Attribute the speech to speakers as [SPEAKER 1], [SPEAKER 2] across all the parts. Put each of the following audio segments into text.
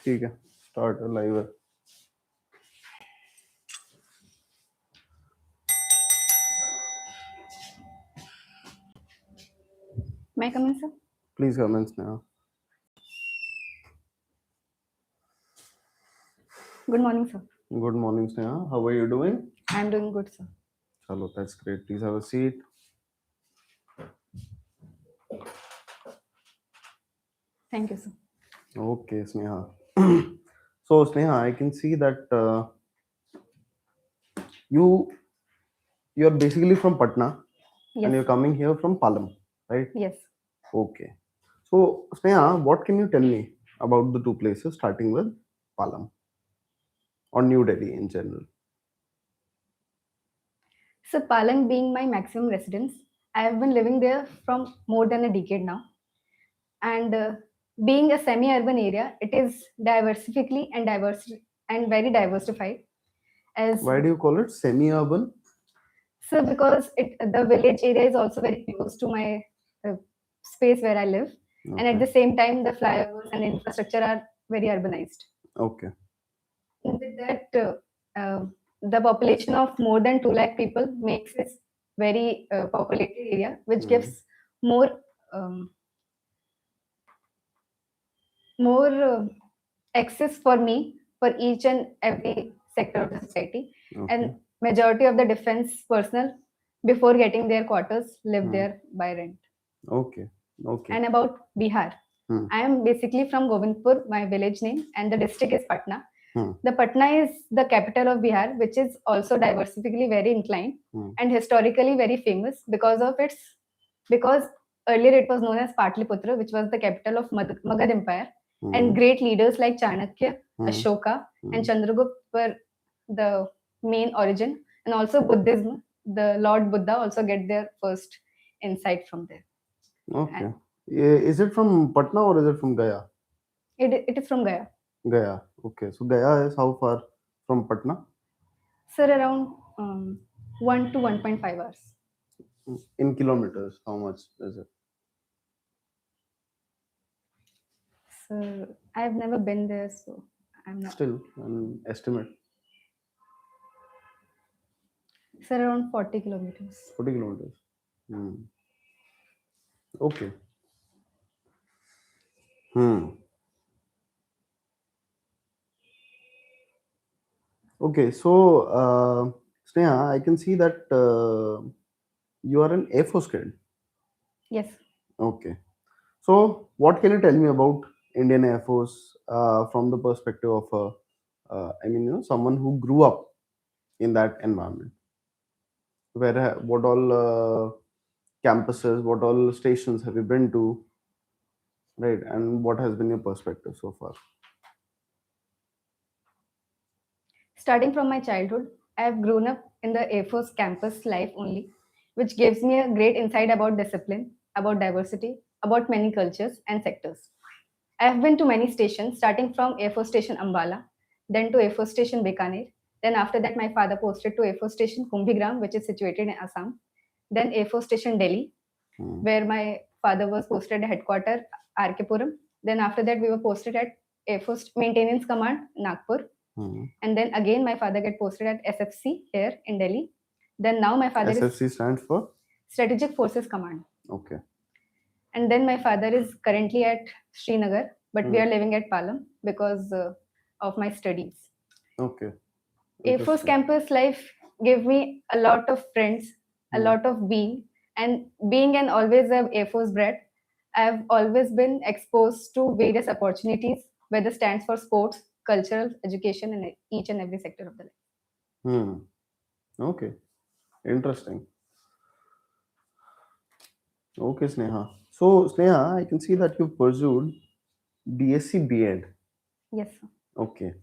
[SPEAKER 1] ठीक है, start live है.
[SPEAKER 2] May I come in, sir?
[SPEAKER 1] Please come in, Sneha.
[SPEAKER 2] Good morning, sir.
[SPEAKER 1] Good morning, Sneha. How are you doing?
[SPEAKER 2] I am doing good, sir.
[SPEAKER 1] Chalo, that's great. Please have a seat.
[SPEAKER 2] Thank you, sir.
[SPEAKER 1] Okay, Sneha. So, Sneha, I can see that you're basically from Patna and
[SPEAKER 2] Yes.
[SPEAKER 1] you're coming here from Palam, right?
[SPEAKER 2] Yes.
[SPEAKER 1] Okay. So, Sneha, what can you tell me about the two places, starting with Palam or New Delhi in general?
[SPEAKER 2] So, Palang being my maximum residence, I have been living there from more than a decade now. And being a semi-urban area, it is diversifically and diverse and very diversified. As
[SPEAKER 1] Why do you call it semi-urban?
[SPEAKER 2] so, because the village area is also very close to my uh, space where I live, and at
[SPEAKER 1] Okay.
[SPEAKER 2] the same time, the flyovers and infrastructure are very urbanized.
[SPEAKER 1] Okay.
[SPEAKER 2] With that, the population of more than 2 lakh people makes it very populated area, which gives more um, more access for me for each and every sector of the society.
[SPEAKER 1] Okay.
[SPEAKER 2] And majority of the defense personnel, before getting their quarters, live there by rent.
[SPEAKER 1] Okay. Okay.
[SPEAKER 2] And about Bihar, I am basically from Govindpur, my village name, and the district is Patna. The Patna is the capital of Bihar, which is also diversifically very inclined and historically very famous because earlier it was known as Patliputra, which was the capital of Magad Empire, and great leaders like Chanakya, Ashoka, and Chandragupta were the main origin, and also Buddhism. The Lord Buddha also get their first insight from there.
[SPEAKER 1] Okay. Is it from Patna or is it from Gaya?
[SPEAKER 2] It is from Gaya.
[SPEAKER 1] Gaya. Okay. So Gaya is how far from Patna?
[SPEAKER 2] Sir, around 1 to 1.5 hours.
[SPEAKER 1] In kilometers, how much is it?
[SPEAKER 2] Sir, I've never been there, so I'm not.
[SPEAKER 1] Still, an estimate.
[SPEAKER 2] Sir, around 40 kilometers.
[SPEAKER 1] 40 kilometers. Okay. Okay. So, Sneha, I can see that you are an Air Force kid.
[SPEAKER 2] Yes.
[SPEAKER 1] Okay. So, what can you tell me about Indian Air Force from the perspective of someone who grew up in that environment? What all campuses, what all stations have you been to, right? And what has been your perspective so far?
[SPEAKER 2] Starting from my childhood, I have grown up in the Air Force campus life only, which gives me a great insight about discipline, about diversity, about many cultures and sectors. I have been to many stations, starting from Air Force Station Ambala, then to Air Force Station Bikaner. Then after that, my father posted to Air Force Station Kumbhigram, which is situated in Assam. Then Air Force Station Delhi, where my father was posted at headquarters RK Puram. Then after that, we were posted at Air Force Maintenance Command Nagpur. And then again, my father get posted at SFC here in Delhi. Then now my father
[SPEAKER 1] SFC stands for
[SPEAKER 2] Strategic Forces Command.
[SPEAKER 1] Okay.
[SPEAKER 2] And then my father is currently at Srinagar, but we are living at Palam because of my studies.
[SPEAKER 1] Okay.
[SPEAKER 2] Air Force campus life gave me a lot of friends, a lot of and being an always a Air Force bred, I've always been exposed to various opportunities, whether stands for sports, cultural, education, in each and every sector of the life.
[SPEAKER 1] Okay. Interesting. Okay, Sneha. So, Sneha, I can see that you pursued BSc B.Ed.
[SPEAKER 2] Yes, sir.
[SPEAKER 1] Okay.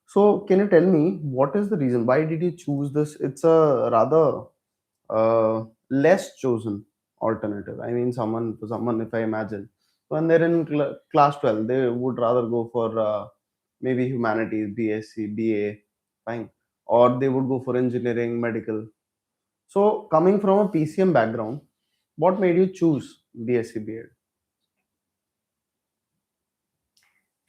[SPEAKER 1] So, can you tell me what is the reason? Why did you choose this? It's a rather less chosen alternative. I mean, for someone, if I imagine, when they're in class 12, they would rather go for maybe humanities, BSc, BA, fine, or they would go for engineering, medical. So, coming from a PCM background, what made you choose BSc B.Ed?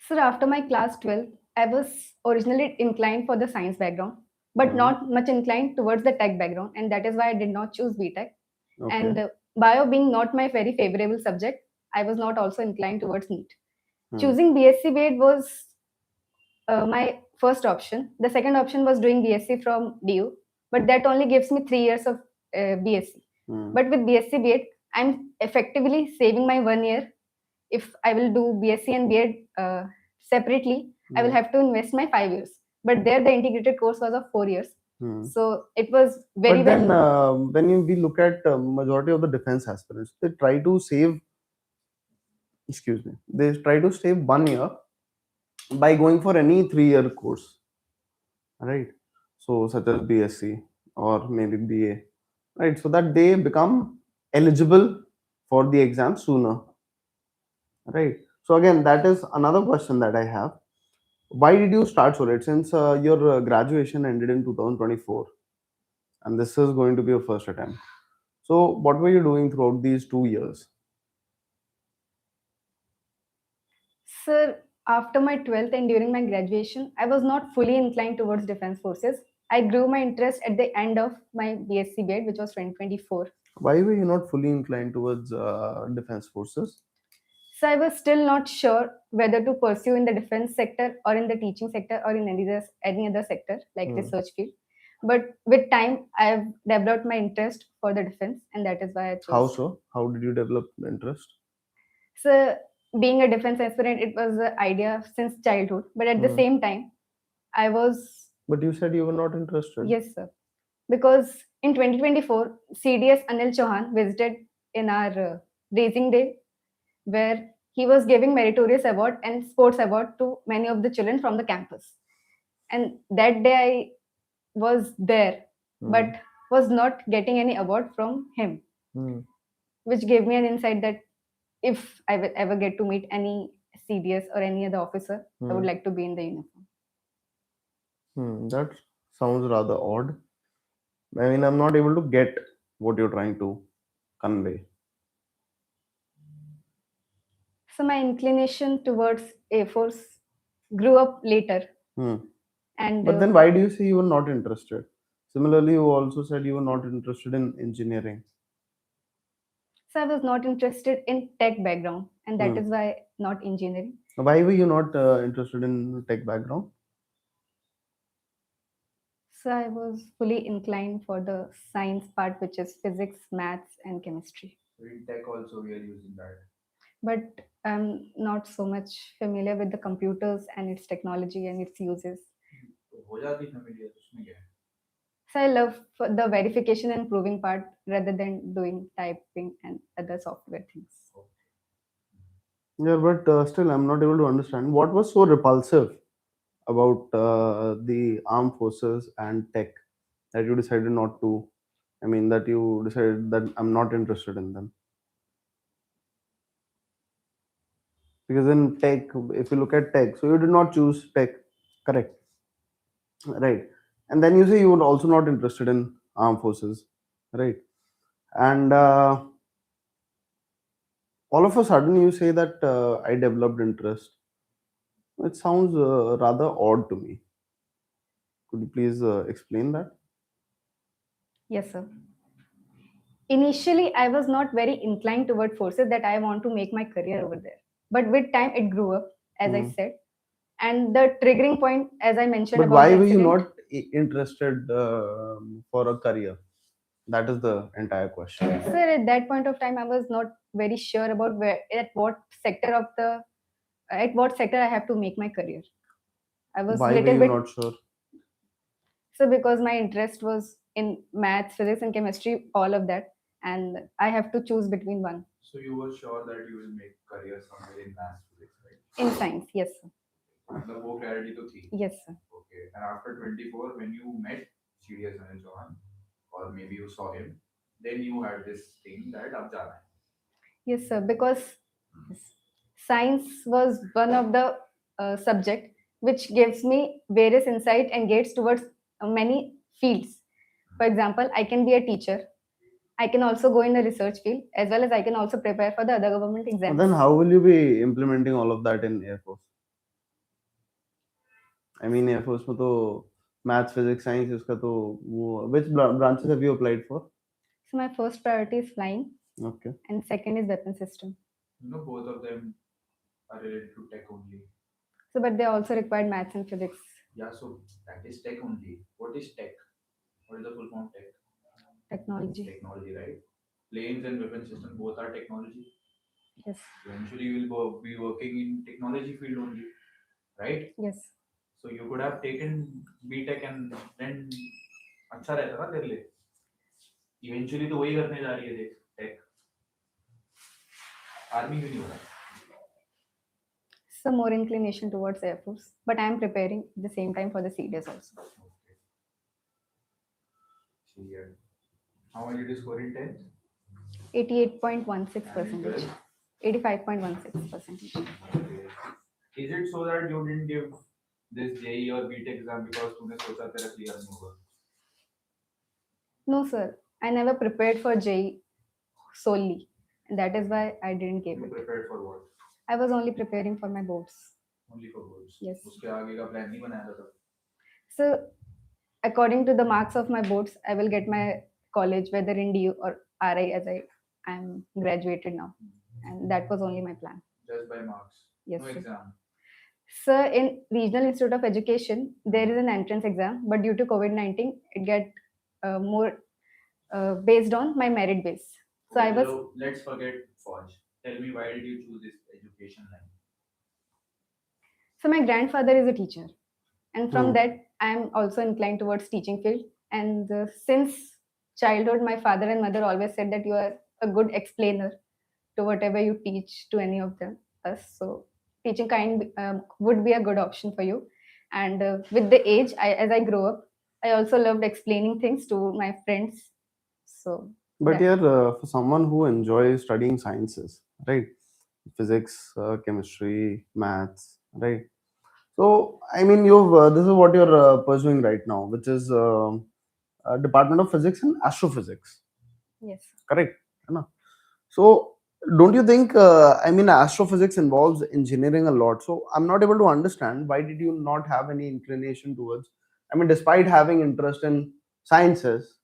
[SPEAKER 2] So after my class 12, I was originally inclined for the science background, but
[SPEAKER 1] Hmm.
[SPEAKER 2] not much inclined towards the tech background, and that is why I did not choose BTech.
[SPEAKER 1] Okay.
[SPEAKER 2] And bio being not my very favorable subject, I was not also inclined towards NEET.
[SPEAKER 1] Hmm.
[SPEAKER 2] Choosing BSc BEd was my first option. The second option was doing BSc from DU, but that only gives me 3 years of BSc.
[SPEAKER 1] Hmm.
[SPEAKER 2] But with BSc BEd, I'm effectively saving my 1 year. If I will do BSc and BEd separately, I will
[SPEAKER 1] Hmm.
[SPEAKER 2] have to invest my 5 years. But there, the integrated course was of 4 years,
[SPEAKER 1] Hmm.
[SPEAKER 2] so it was very
[SPEAKER 1] But then,
[SPEAKER 2] well.
[SPEAKER 1] we look at majority of the defense aspirants, they try to save. Excuse me. They try to save 1 year by going for any 3 year course, right? So such as BSc or maybe BA, right? So that they become eligible for the exam sooner, right? So again, that is another question that I have. Why did you start so late? Since your graduation ended in 2024, and this is going to be your first attempt. So what were you doing throughout these 2 years?
[SPEAKER 2] Sir, after my 12th and during my graduation, I was not fully inclined towards defense forces. I grew my interest at the end of my BSc BEd, which was 2024.
[SPEAKER 1] Why were you not fully inclined towards defense forces?
[SPEAKER 2] So I was still not sure whether to pursue in the defense sector or in the teaching sector or in any other sector like
[SPEAKER 1] Hmm.
[SPEAKER 2] research field. But with time, I've developed my interest for the defense, and that is why I
[SPEAKER 1] How
[SPEAKER 2] chose.
[SPEAKER 1] so? How did you develop interest?
[SPEAKER 2] So being a defense aspirant, it was an idea since childhood. But at the
[SPEAKER 1] Hmm.
[SPEAKER 2] same time, I was.
[SPEAKER 1] But you said you were not interested.
[SPEAKER 2] Yes, sir. Because in 2024, CDS Anil Chauhan visited in our raising day, where he was giving meritorious award and sports award to many of the children from the campus. And that day I was there,
[SPEAKER 1] Hmm.
[SPEAKER 2] but was not getting any award from him,
[SPEAKER 1] Hmm.
[SPEAKER 2] which gave me an insight that if I will ever get to meet any CDS or any other officer, I would
[SPEAKER 1] Hmm.
[SPEAKER 2] like to be in the uniform.
[SPEAKER 1] That sounds rather odd. I mean, I'm not able to get what you're trying to convey.
[SPEAKER 2] So my inclination towards Air Force grew up later,
[SPEAKER 1] Hmm.
[SPEAKER 2] and
[SPEAKER 1] But then why do you say you were not interested? Similarly, you also said you were not interested in engineering.
[SPEAKER 2] so I was not interested in tech background, and that
[SPEAKER 1] Hmm.
[SPEAKER 2] is why not engineering.
[SPEAKER 1] Why were you not interested in tech background?
[SPEAKER 2] So I was fully inclined for the science part, which is physics, maths, and chemistry.
[SPEAKER 3] So in tech also we are using that.
[SPEAKER 2] But I'm not so much familiar with the computers and its technology and its uses.
[SPEAKER 3] तो हो जाती familiar उसमें क्या है?
[SPEAKER 2] So I love for the verification and proving part rather than doing typing and other software things.
[SPEAKER 1] Yeah, but still, I'm not able to understand what was so repulsive about the armed forces and tech that you decided not to. I mean, that you decided that I'm not interested in them. Because in tech, if you look at tech, so you did not choose tech, correct? Right. And then you say you were also not interested in armed forces, right? And all of a sudden you say that I developed interest. It sounds rather odd to me. Could you please explain that?
[SPEAKER 2] Yes, sir. Initially, I was not very inclined toward forces that I want to make my career over there. But with time, it grew up, as I
[SPEAKER 1] Hmm.
[SPEAKER 2] said. And the triggering point, as I mentioned
[SPEAKER 1] But
[SPEAKER 2] about
[SPEAKER 1] why
[SPEAKER 2] the
[SPEAKER 1] were you
[SPEAKER 2] accident.
[SPEAKER 1] not interested for a career? That is the entire question.
[SPEAKER 2] Sir, at that point of time, I was not very sure about at what sector I have to make my career. I was
[SPEAKER 1] Why were
[SPEAKER 2] little
[SPEAKER 1] you
[SPEAKER 2] bit.
[SPEAKER 1] not sure?
[SPEAKER 2] So because my interest was in maths, physics, and chemistry, all of that, and I have to choose between one.
[SPEAKER 3] So you were sure that you will make career somewhere in maths physics, right?
[SPEAKER 2] In science, yes, sir.
[SPEAKER 3] मतलब वो clarity तो थी.
[SPEAKER 2] Yes, sir.
[SPEAKER 3] Okay. And after 24, when you met CDS Anil Chauhan, or maybe you saw him, then you had this thing that अब जाना है.
[SPEAKER 2] Yes, sir. Because science was one of the subject which gives me various insight and gates towards many fields. For example, I can be a teacher. I can also go in the research field as well as I can also prepare for the other government
[SPEAKER 1] But
[SPEAKER 2] exams.
[SPEAKER 1] then how will you be implementing all of that in Air Force? I mean Air Force में तो maths physics science इसका तो वो which branches have you applied for?
[SPEAKER 2] So my first priority is flying,
[SPEAKER 1] Okay.
[SPEAKER 2] and second is weapon system.
[SPEAKER 3] You know, both of them are related to tech only.
[SPEAKER 2] So, but they also required maths and physics.
[SPEAKER 3] Yeah, so that is tech only. What is tech? What is the full form of tech?
[SPEAKER 2] Technology.
[SPEAKER 3] Technology, right? Planes and weapon system both are technology.
[SPEAKER 2] Yes.
[SPEAKER 3] Eventually, you will be working in technology field only, right?
[SPEAKER 2] Yes.
[SPEAKER 3] So you could have taken B.Tech and then अच्छा रहता ना तेरे लिए. Eventually तो वही करने जा रही है देख tech. आर्मी क्यों नहीं हो रहा?
[SPEAKER 2] Some more inclination towards Air Force, but I am preparing at the same time for the CDS also.
[SPEAKER 3] Okay. Clear. How much did you score in 10th?
[SPEAKER 2] 88.16
[SPEAKER 3] And in
[SPEAKER 2] percentage.
[SPEAKER 3] 12th?
[SPEAKER 2] 85.16 percentage.
[SPEAKER 3] Okay. Is it so that you didn't give this JE or B.Tech exam because तूने सोचा तेरा clear नहीं होगा?
[SPEAKER 2] No, sir. I never prepared for JEE solely. And that is why I didn't give
[SPEAKER 3] You
[SPEAKER 2] it.
[SPEAKER 3] prepared for what?
[SPEAKER 2] I was only preparing for my boards.
[SPEAKER 3] Only for boards.
[SPEAKER 2] Yes.
[SPEAKER 3] उसके आगे का plan नहीं बनाया था तब.
[SPEAKER 2] So, according to the marks of my boards, I will get my college, whether in DU or RI, as I am graduated now. And that was only my plan.
[SPEAKER 3] Just by marks.
[SPEAKER 2] Yes,
[SPEAKER 3] No
[SPEAKER 2] sir.
[SPEAKER 3] exam.
[SPEAKER 2] Sir, in Regional Institute of Education, there is an entrance exam, but due to COVID-19, it get more based on my merit base. So I
[SPEAKER 3] Okay,
[SPEAKER 2] was,
[SPEAKER 3] so let's forget Forge. Tell me, why did you choose this education line?
[SPEAKER 2] so my grandfather is a teacher, and from
[SPEAKER 1] Hmm.
[SPEAKER 2] that I am also inclined towards teaching field. And since childhood, my father and mother always said that you are a good explainer to whatever you teach to any of them us. So teaching kind would be a good option for you. And with the age, as I grow up, I also loved explaining things to my friends. So
[SPEAKER 1] But
[SPEAKER 2] that
[SPEAKER 1] yeah, for someone who enjoys studying sciences, right? Physics, chemistry, maths, right? So, I mean, you've this is what you're pursuing right now, which is Department of Physics and Astrophysics,
[SPEAKER 2] yes,
[SPEAKER 1] correct? है ना? So, don't you think? I mean, astrophysics involves engineering a lot. So, I'm not able to understand why did you not have any inclination towards? I mean, despite having interest in sciences,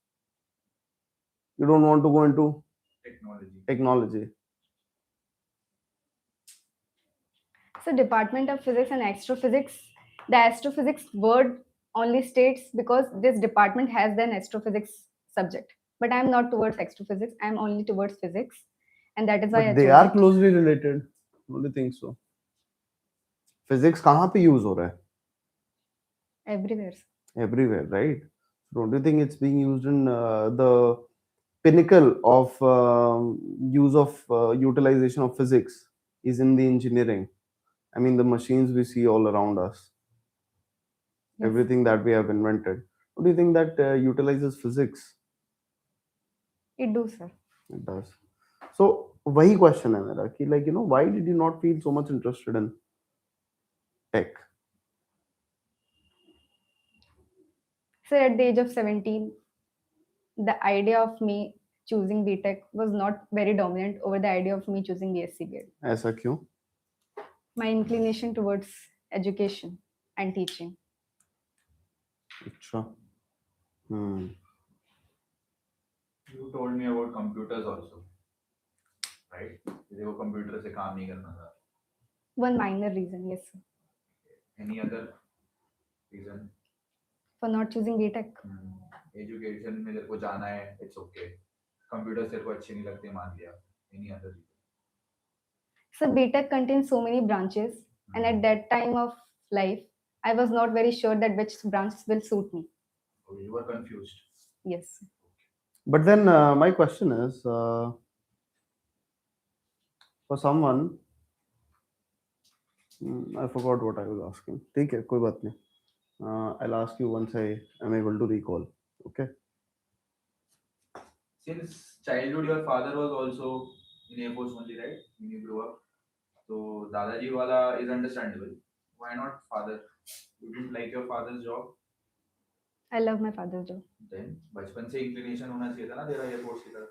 [SPEAKER 1] you don't want to go into
[SPEAKER 3] Technology.
[SPEAKER 1] technology.
[SPEAKER 2] so Department of Physics and Astrophysics. The astrophysics word only states because this department has an astrophysics subject. But I'm not towards astrophysics. I'm only towards physics, and that is why I
[SPEAKER 1] But they
[SPEAKER 2] chose
[SPEAKER 1] are
[SPEAKER 2] it.
[SPEAKER 1] closely related. Don't you think so? Physics कहाँ पे use हो रहा है?
[SPEAKER 2] Everywhere.
[SPEAKER 1] Everywhere, right? Don't you think it's being used in the pinnacle of use of utilization of physics is in the engineering? I mean, the machines we see all around us,
[SPEAKER 2] Yes.
[SPEAKER 1] everything that we have invented. What do you think that utilizes physics?
[SPEAKER 2] It do, sir.
[SPEAKER 1] It does. So, वही question है मेरा कि like why did you not feel so much interested in tech?
[SPEAKER 2] Sir, at the age of 17, the idea of me choosing BTech was not very dominant over the idea of me choosing BSc BEd.
[SPEAKER 1] ऐसा क्यों?
[SPEAKER 2] My inclination towards education and teaching.
[SPEAKER 1] अच्छा. Hmm.
[SPEAKER 3] You told me about computers also, right? देखो computer से काम नहीं करना था.
[SPEAKER 2] One minor reason, yes, sir,
[SPEAKER 3] Any other reason?
[SPEAKER 2] for not choosing BTech.
[SPEAKER 3] Education में तेरे को जाना है, इट्स ओके. कंप्यूटर तेरे को अच्छे नहीं लगते, मान लिया. Any other reason?
[SPEAKER 2] So BTech contains so many branches, and at that time of life, I was not very sure that which branch will suit me.
[SPEAKER 3] Okay, you were confused.
[SPEAKER 2] Yes.
[SPEAKER 1] But then my question is, for someone, I forgot what I was asking. ठीक है, कोई बात नहीं. I'll ask you once I am able to recall. Okay.
[SPEAKER 3] Since childhood, your father was also in Air Force only, right? When you grew up. So Dadaji wala is understandable. Why not father? You didn't like your father's job?
[SPEAKER 2] I love my father's job.
[SPEAKER 3] Then बचपन से inclination होना चाहिए था ना तेरा Air Force की तरफ.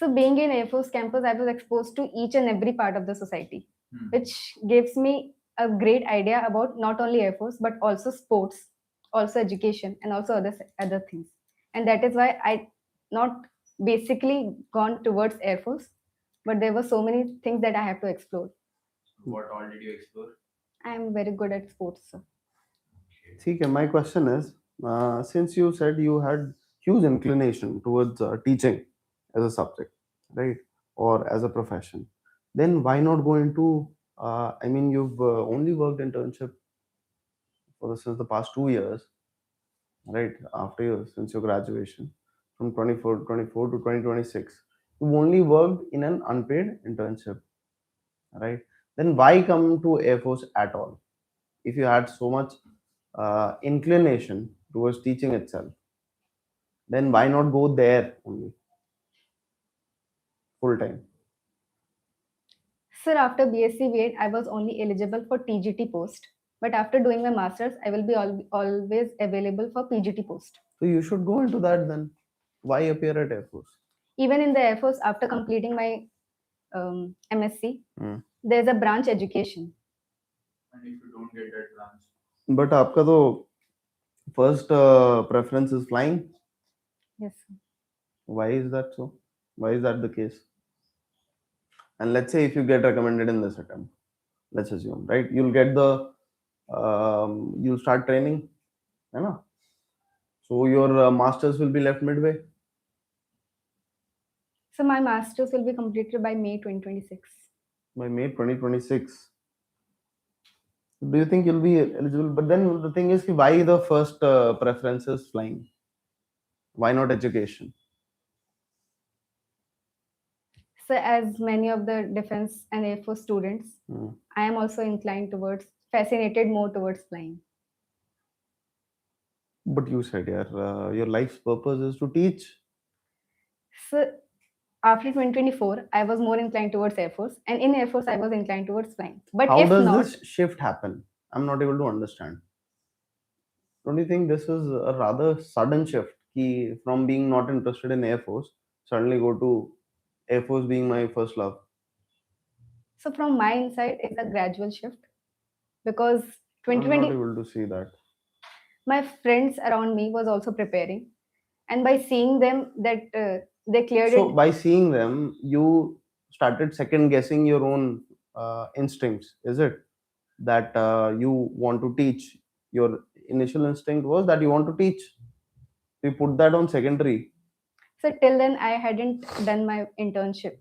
[SPEAKER 2] So being in Air Force campus, I was exposed to each and every part of the society, which gives me a great idea about not only Air Force but also sports, also education, and also other things. And that is why I not basically gone towards Air Force, but there were so many things that I have to explore.
[SPEAKER 3] What all did you explore?
[SPEAKER 2] I am very good at sports, sir.
[SPEAKER 3] Okay.
[SPEAKER 1] See, my question is, since you said you had huge inclination towards teaching as a subject, right, or as a profession, then why not go into? I mean, you've only worked internship for since the past 2 years, right? After you since your graduation, from 24 to 2026, you've only worked in an unpaid internship, right? Then why come to Air Force at all? If you had so much inclination towards teaching itself, then why not go there only full time?
[SPEAKER 2] Sir, after BSc B.Ed, I was only eligible for TGT post, but after doing my masters, I will be always available for PGT post.
[SPEAKER 1] So you should go into that then. Why appear at Air Force?
[SPEAKER 2] Even in the Air Force, after completing my MSc,
[SPEAKER 1] Hmm.
[SPEAKER 2] there's a branch education.
[SPEAKER 3] And if you don't get that branch,
[SPEAKER 1] But आपका तो first preference is flying.
[SPEAKER 2] Yes, sir.
[SPEAKER 1] Why is that so? Why is that the case? And let's say if you get recommended in this attempt, let's assume, right? You'll get the you'll start training, you know. So your masters will be left midway
[SPEAKER 2] So my masters will be completed by May 2026.
[SPEAKER 1] by May 2026. Do you think you'll be eligible? But then the thing is, ki why the first preference is flying? Why not education?
[SPEAKER 2] So as many of the defense and Air Force students,
[SPEAKER 1] Hmm.
[SPEAKER 2] I am also inclined towards, fascinated more towards flying.
[SPEAKER 1] But you said, yeah, your life's purpose is to teach.
[SPEAKER 2] So after 2024, I was more inclined towards Air Force, and in Air Force, I was inclined towards flying. But
[SPEAKER 1] How
[SPEAKER 2] if
[SPEAKER 1] does
[SPEAKER 2] not,
[SPEAKER 1] this shift happen? I'm not able to understand. Don't you think this is a rather sudden shift? Ki from being not interested in Air Force, suddenly go to Air Force being my first love.
[SPEAKER 2] so from my inside, it's a gradual shift because
[SPEAKER 1] I'm not
[SPEAKER 2] 2020,
[SPEAKER 1] able to see that.
[SPEAKER 2] my friends around me was also preparing, and by seeing them that they cleared
[SPEAKER 1] So
[SPEAKER 2] it.
[SPEAKER 1] by seeing them, you started second guessing your own instincts. Is it that you want to teach? Your initial instinct was that you want to teach. You put that on secondary.
[SPEAKER 2] So till then, I hadn't done my internship,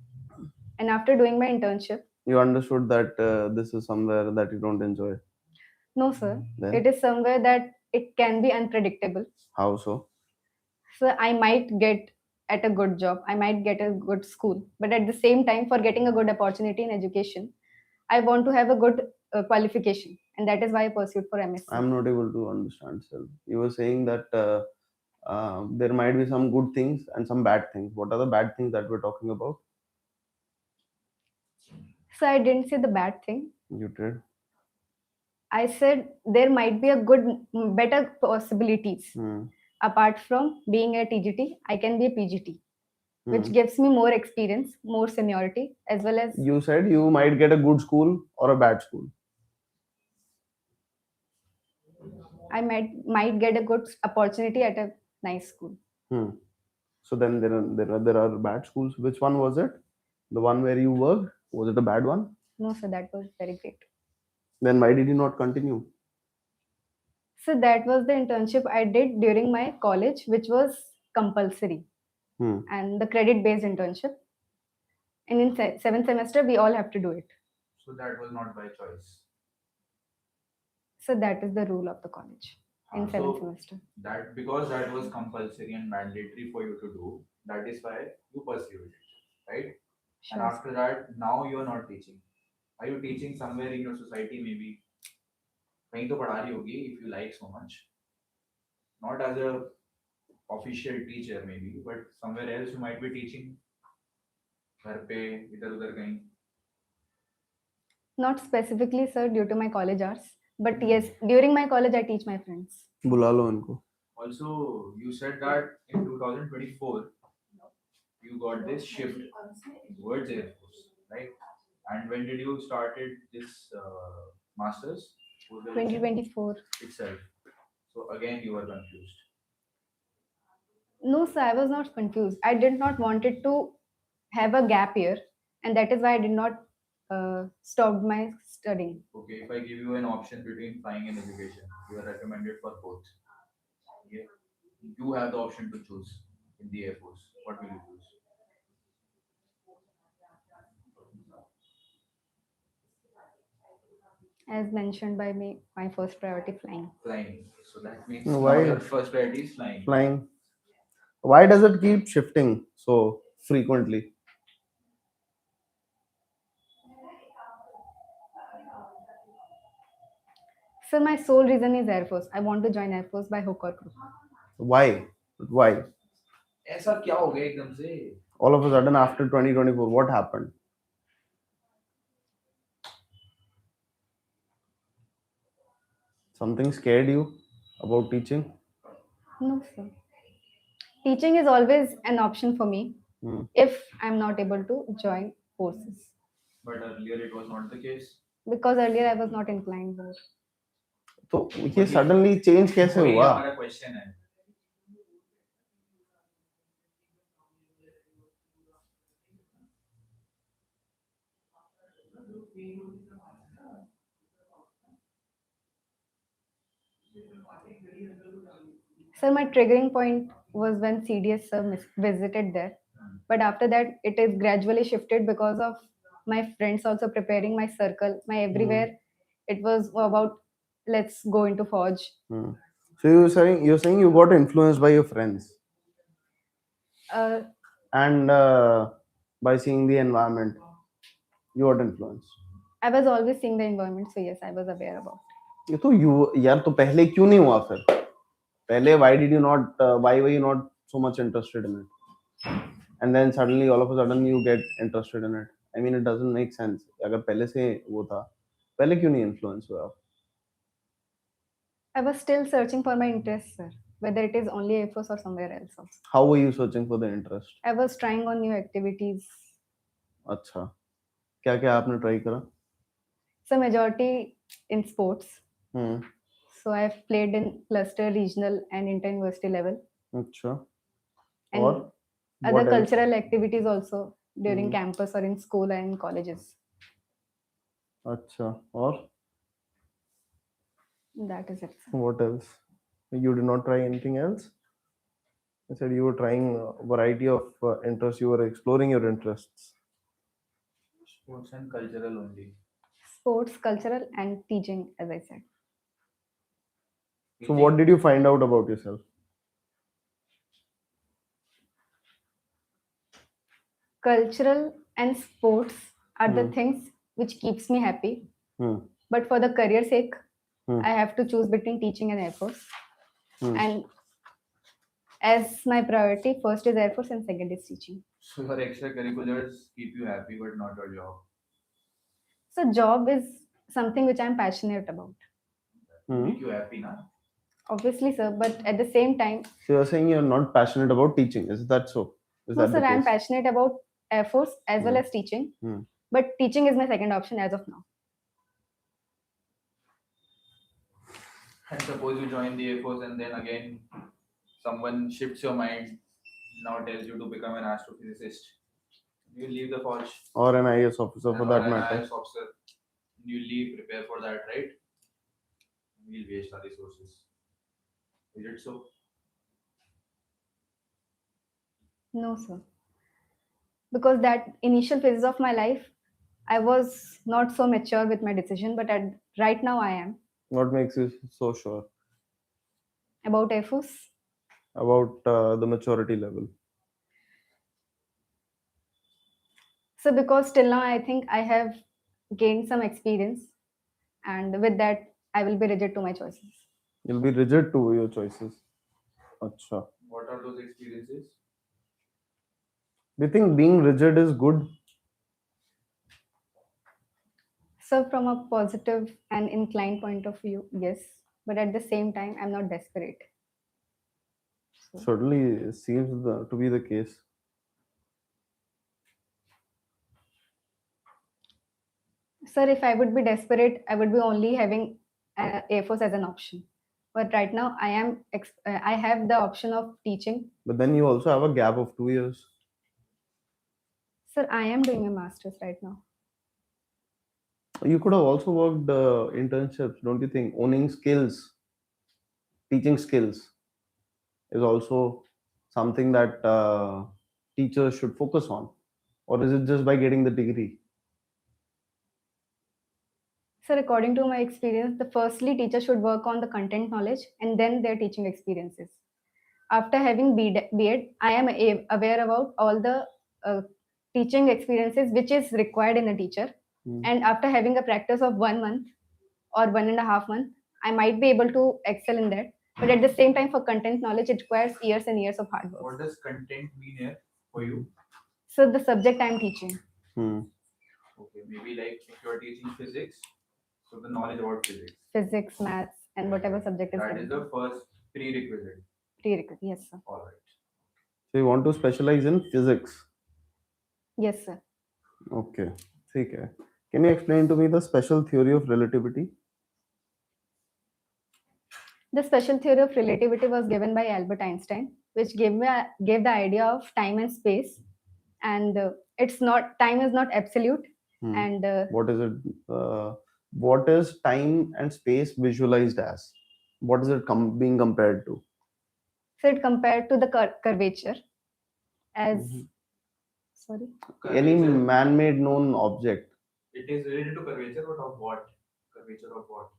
[SPEAKER 2] and after doing my internship,
[SPEAKER 1] You understood that this is somewhere that you don't enjoy.
[SPEAKER 2] no, sir, it
[SPEAKER 1] Then
[SPEAKER 2] is somewhere that it can be unpredictable.
[SPEAKER 1] how so?
[SPEAKER 2] So I might get at a good job, I might get a good school, but at the same time, for getting a good opportunity in education, I want to have a good qualification, and that is why I pursued for MSc.
[SPEAKER 1] I'm not able to understand. Still, you were saying that there might be some good things and some bad things. What are the bad things that we're talking about?
[SPEAKER 2] So I didn't say the bad thing.
[SPEAKER 1] You did.
[SPEAKER 2] I said there might be a good, better possibilities.
[SPEAKER 1] Hmm.
[SPEAKER 2] Apart from being a TGT, I can be a PGT, which
[SPEAKER 1] Hmm.
[SPEAKER 2] gives me more experience, more seniority, as well as
[SPEAKER 1] You said you might get a good school or a bad school.
[SPEAKER 2] I might get a good opportunity at a nice school.
[SPEAKER 1] Hmm. So then there are bad schools. Which one was it? The one where you worked? Was it a bad one?
[SPEAKER 2] No, so that was very great.
[SPEAKER 1] Then why did you not continue?
[SPEAKER 2] So that was the internship I did during my college, which was compulsory
[SPEAKER 1] Hmm.
[SPEAKER 2] and the credit-based internship. And in seventh semester, we all have to do it.
[SPEAKER 3] so that was not by choice.
[SPEAKER 2] So that is the rule of the college in seventh
[SPEAKER 3] So
[SPEAKER 2] semester.
[SPEAKER 3] that because that was compulsory and mandatory for you to do, that is why you pursued it, right? And
[SPEAKER 2] Sure.
[SPEAKER 3] after that, now you are not teaching. Are you teaching somewhere in your society? Maybe कहीं तो पढ़ा रही होगी if you like so much. Not as a official teacher maybe, but somewhere else you might be teaching. घर पे इधर उधर कहीं.
[SPEAKER 2] Not specifically, sir, due to my college hours. But yes, during my college, I teach my friends.
[SPEAKER 1] बुला लो इनको.
[SPEAKER 3] Also, you said that in 2024 you got this shift towards Air Force, right? And when did you started this Masters? Post graduation
[SPEAKER 2] 2024.
[SPEAKER 3] itself. So again, you were confused.
[SPEAKER 2] No, sir, I was not confused. I did not wanted to have a gap year, and that is why I did not stop my studying.
[SPEAKER 3] Okay, if I give you an option between flying and education, you are recommended for both. Okay, you have the option to choose in the Air Force. What will you choose?
[SPEAKER 2] As mentioned by me, my first priority flying.
[SPEAKER 3] Flying. So that means now
[SPEAKER 1] Why
[SPEAKER 3] your first priority is flying.
[SPEAKER 1] flying? Why does it keep shifting so frequently?
[SPEAKER 2] Sir, my sole reason is Air Force. I want to join Air Force by hook or crook.
[SPEAKER 1] Why? Why?
[SPEAKER 3] ऐसा क्या हो गया एकदम से?
[SPEAKER 1] All of a sudden, after 2024, what happened? Something scared you about teaching?
[SPEAKER 2] No, sir. Teaching is always an option for me
[SPEAKER 1] Hmm.
[SPEAKER 2] if I'm not able to join forces.
[SPEAKER 3] But earlier it was not the case.
[SPEAKER 2] Because earlier I was not inclined more.
[SPEAKER 1] तो ये suddenly change कैसे
[SPEAKER 3] वही
[SPEAKER 1] हुआ?
[SPEAKER 3] हमारा question है.
[SPEAKER 2] Sir, my triggering point was when CDS sir visited there. But after that, it is gradually shifted because of my friends also preparing my circle, my everywhere. It was about let's go into Forge.
[SPEAKER 1] Hmm. So you're saying you got influenced by your friends
[SPEAKER 2] Uh,
[SPEAKER 1] and by seeing the environment, you got influenced.
[SPEAKER 2] I was always seeing the environment, so yes, I was aware about.
[SPEAKER 1] ये तो you यार तो पहले क्यों नहीं हुआ फिर? पहले why were you not so much interested in it? And then suddenly all of a sudden you get interested in it. I mean it doesn't make sense. अगर पहले से वो था, पहले क्यों नहीं influence हुआ?
[SPEAKER 2] I was still searching for my interest, sir, whether it is only Air Force or somewhere else also.
[SPEAKER 1] How were you searching for the interest?
[SPEAKER 2] I was trying on new activities.
[SPEAKER 1] अच्छा, क्या क्या आपने try करा?
[SPEAKER 2] So majority in sports.
[SPEAKER 1] Hmm.
[SPEAKER 2] So I've played in cluster, regional, and inter-university level,
[SPEAKER 1] अच्छा.
[SPEAKER 2] and
[SPEAKER 1] और
[SPEAKER 2] other
[SPEAKER 1] what else?
[SPEAKER 2] cultural activities also during
[SPEAKER 1] Hmm.
[SPEAKER 2] campus or in school and in colleges.
[SPEAKER 1] अच्छा. और
[SPEAKER 2] That is it, sir.
[SPEAKER 1] what else? You did not try anything else? I said you were trying a variety of interests. You were exploring your interests.
[SPEAKER 3] Sports and cultural only.
[SPEAKER 2] Sports, cultural, and teaching, as I said.
[SPEAKER 1] So what did you find out about yourself?
[SPEAKER 2] Cultural and sports are the
[SPEAKER 1] Hmm.
[SPEAKER 2] things which keeps me happy.
[SPEAKER 1] Hmm.
[SPEAKER 2] But for the career sake,
[SPEAKER 1] Hmm.
[SPEAKER 2] I have to choose between teaching and Air Force.
[SPEAKER 1] Hmm.
[SPEAKER 2] And as my priority, first is Air Force and second is teaching.
[SPEAKER 3] So your extracurriculars keep you happy, but not your job.
[SPEAKER 2] So job is something which I'm passionate about.
[SPEAKER 3] Make you happy, na?
[SPEAKER 2] Obviously, sir, but at the same time,
[SPEAKER 1] So you're saying you're not passionate about teaching. Is that so? Is
[SPEAKER 2] no,
[SPEAKER 1] that
[SPEAKER 2] sir,
[SPEAKER 1] the
[SPEAKER 2] I'm
[SPEAKER 1] case?
[SPEAKER 2] passionate about Air Force as well
[SPEAKER 1] Hmm.
[SPEAKER 2] as teaching.
[SPEAKER 1] Hmm.
[SPEAKER 2] But teaching is my second option as of now.
[SPEAKER 3] And suppose you join the Air Force and then again someone shifts your mind, now tells you to become an astrophysicist. You leave the forge.
[SPEAKER 1] Or an IAS officer for
[SPEAKER 3] Or
[SPEAKER 1] that
[SPEAKER 3] an
[SPEAKER 1] matter.
[SPEAKER 3] IAS officer. You leave, prepare for that, right? We'll waste our resources. Is it so?
[SPEAKER 2] No, sir. Because that initial phases of my life, I was not so mature with my decision, but right now I am.
[SPEAKER 1] What makes you so sure
[SPEAKER 2] About Air Force,
[SPEAKER 1] about the maturity level?
[SPEAKER 2] so because till now I think I have gained some experience, and with that I will be rigid to my choices.
[SPEAKER 1] You'll be rigid to your choices. Acha.
[SPEAKER 3] What are those experiences?
[SPEAKER 1] Do you think being rigid is good?
[SPEAKER 2] So from a positive and inclined point of view, yes, but at the same time I'm not desperate. So,
[SPEAKER 1] Certainly seems to be the case.
[SPEAKER 2] Sir, if I would be desperate, I would be only having Air Force as an option. But right now, I have the option of teaching.
[SPEAKER 1] But then you also have a gap of 2 years.
[SPEAKER 2] Sir, I am doing a master's right now.
[SPEAKER 1] You could have also worked internships, don't you think? Owning skills, teaching skills is also something that teachers should focus on. Or is it just by getting the degree?
[SPEAKER 2] Sir, according to my experience, the firstly teacher should work on the content knowledge and then their teaching experiences. After having B.Ed, I am aware about all the uh, teaching experiences which is required in a teacher.
[SPEAKER 1] Hmm.
[SPEAKER 2] And after having a practice of 1 month or 1.5 months, I might be able to excel in that. But at the same time, for content knowledge, it requires years and years of hard work.
[SPEAKER 3] What does content mean here for you?
[SPEAKER 2] So the subject I'm teaching.
[SPEAKER 1] Hmm.
[SPEAKER 3] Okay, maybe like if you are teaching physics, so the knowledge about physics.
[SPEAKER 2] Physics, maths, and whatever subject is
[SPEAKER 3] That is the first prerequisite.
[SPEAKER 2] prerequisite. Yes, sir.
[SPEAKER 3] All right.
[SPEAKER 1] So you want to specialize in physics.
[SPEAKER 2] Yes, sir.
[SPEAKER 1] Okay. Okay. Can you explain to me the special theory of relativity?
[SPEAKER 2] The special theory of relativity was given by Albert Einstein, which gave the idea of time and space, and it's not time is not absolute,
[SPEAKER 1] Hmm.
[SPEAKER 2] and
[SPEAKER 1] What is it? What is time and space visualized as? What is it being compared to?
[SPEAKER 2] so it compared to the curvature as
[SPEAKER 1] Mhm.
[SPEAKER 2] sorry
[SPEAKER 1] Any
[SPEAKER 3] Curvature.
[SPEAKER 1] man-made known object.
[SPEAKER 3] It is related to curvature, but of what? Curvature of what?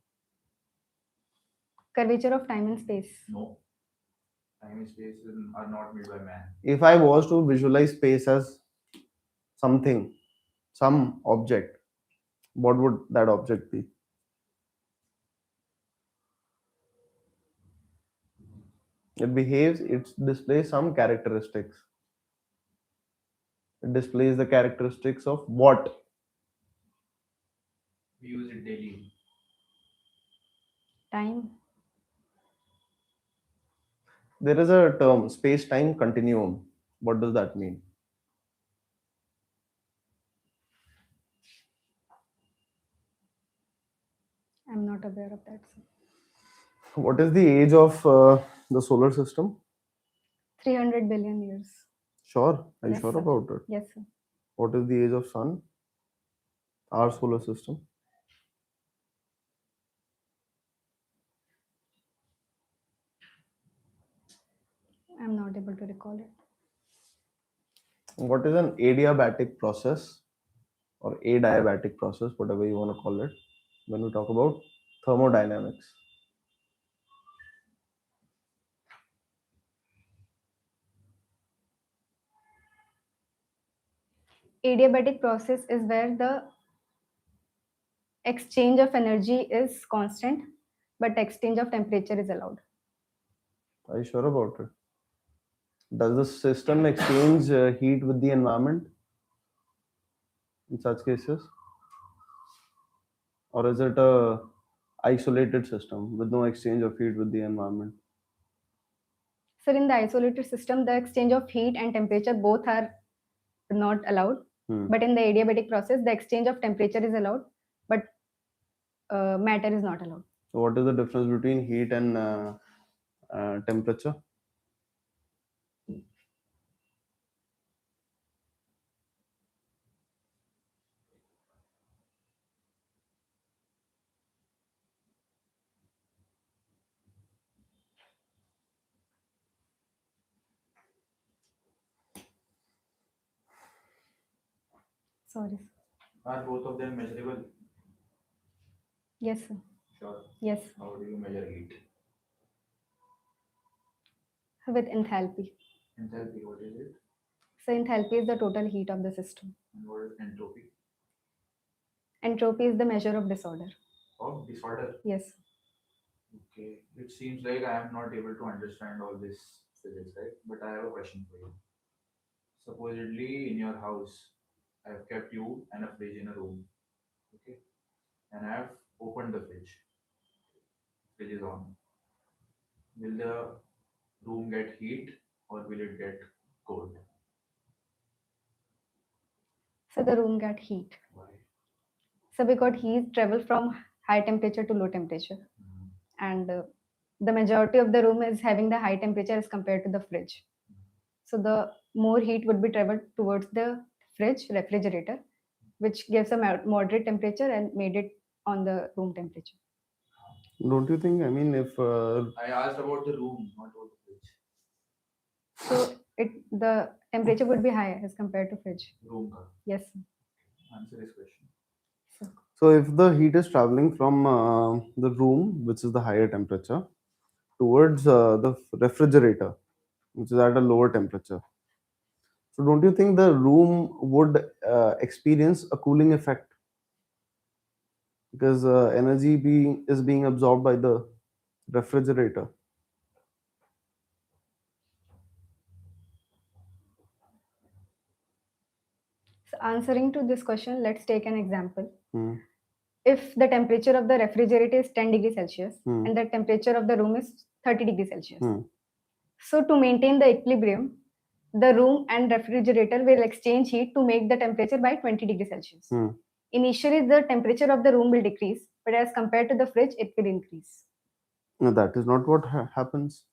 [SPEAKER 2] curvature of time and space.
[SPEAKER 3] No. Time and space are not made by man.
[SPEAKER 1] If I was to visualize space as something, some object, what would that object be? It behaves, it displays some characteristics. It displays the characteristics of what?
[SPEAKER 3] We use it daily.
[SPEAKER 2] Time.
[SPEAKER 1] There is a term, space-time continuum. What does that mean?
[SPEAKER 2] I'm not aware of that, sir.
[SPEAKER 1] What is the age of the solar system?
[SPEAKER 2] 300 billion years.
[SPEAKER 1] Sure. Are you
[SPEAKER 2] Yes,
[SPEAKER 1] sure
[SPEAKER 2] sir.
[SPEAKER 1] about it?
[SPEAKER 2] Yes, sir.
[SPEAKER 1] What is the age of sun? Our solar system.
[SPEAKER 2] I'm not able to recall it.
[SPEAKER 1] What is an adiabatic process or adiabatic process, whatever you want to call it, when we talk about thermodynamics?
[SPEAKER 2] Adiabatic process is where the exchange of energy is constant, but exchange of temperature is allowed.
[SPEAKER 1] Are you sure about it? Does the system exchange heat with the environment in such cases? Or is it a isolated system with no exchange of heat with the environment?
[SPEAKER 2] So in the isolated system, the exchange of heat and temperature both are not allowed.
[SPEAKER 1] Hmm.
[SPEAKER 2] But in the adiabatic process, the exchange of temperature is allowed, but matter is not allowed.
[SPEAKER 1] So, what is the difference between heat and temperature?
[SPEAKER 2] Sorry.
[SPEAKER 3] Are both of them measurable?
[SPEAKER 2] Yes, sir.
[SPEAKER 3] Sure.
[SPEAKER 2] Yes,
[SPEAKER 3] How do you measure heat?
[SPEAKER 2] with enthalpy.
[SPEAKER 3] Enthalpy, what is it?
[SPEAKER 2] So enthalpy is the total heat of the system.
[SPEAKER 3] And what is entropy?
[SPEAKER 2] Entropy is the measure of disorder.
[SPEAKER 3] Of disorder.
[SPEAKER 2] Yes.
[SPEAKER 3] Okay. It seems like I am not able to understand all this physics, right? But I have a question for you. Supposedly, in your house, I have kept you and a fridge in a room. Okay. And I have opened the fridge. Fridge is on. Will the room get heat or will it get cold?
[SPEAKER 2] So the room got heat.
[SPEAKER 3] Why?
[SPEAKER 2] So because heat travel from high temperature to low temperature,
[SPEAKER 3] Mm.
[SPEAKER 2] and the majority of the room is having the high temperature as compared to the fridge. So the more heat would be traveled towards the fridge refrigerator, which gives a moderate temperature and made it on the room temperature.
[SPEAKER 1] Don't you think? I mean, if
[SPEAKER 3] I asked about the room, not about the fridge.
[SPEAKER 2] So it the temperature would be higher as compared to fridge.
[SPEAKER 3] Room ka.
[SPEAKER 2] Yes.
[SPEAKER 3] Answer this question.
[SPEAKER 2] So
[SPEAKER 1] so, if the heat is traveling from the room, which is the higher temperature, towards the refrigerator, which is at a lower temperature, so don't you think the room would experience a cooling effect because energy being is being absorbed by the refrigerator?
[SPEAKER 2] So answering to this question, let's take an example.
[SPEAKER 1] Hmm.
[SPEAKER 2] If the temperature of the refrigerator is 10 degrees Celsius
[SPEAKER 1] Hmm.
[SPEAKER 2] and the temperature of the room is 30 degrees Celsius.
[SPEAKER 1] Hmm.
[SPEAKER 2] So to maintain the equilibrium, the room and refrigerator will exchange heat to make the temperature by 20 degrees Celsius.
[SPEAKER 1] Hmm.
[SPEAKER 2] Initially, the temperature of the room will decrease, but as compared to the fridge, it will increase.
[SPEAKER 1] No, that is not what happens.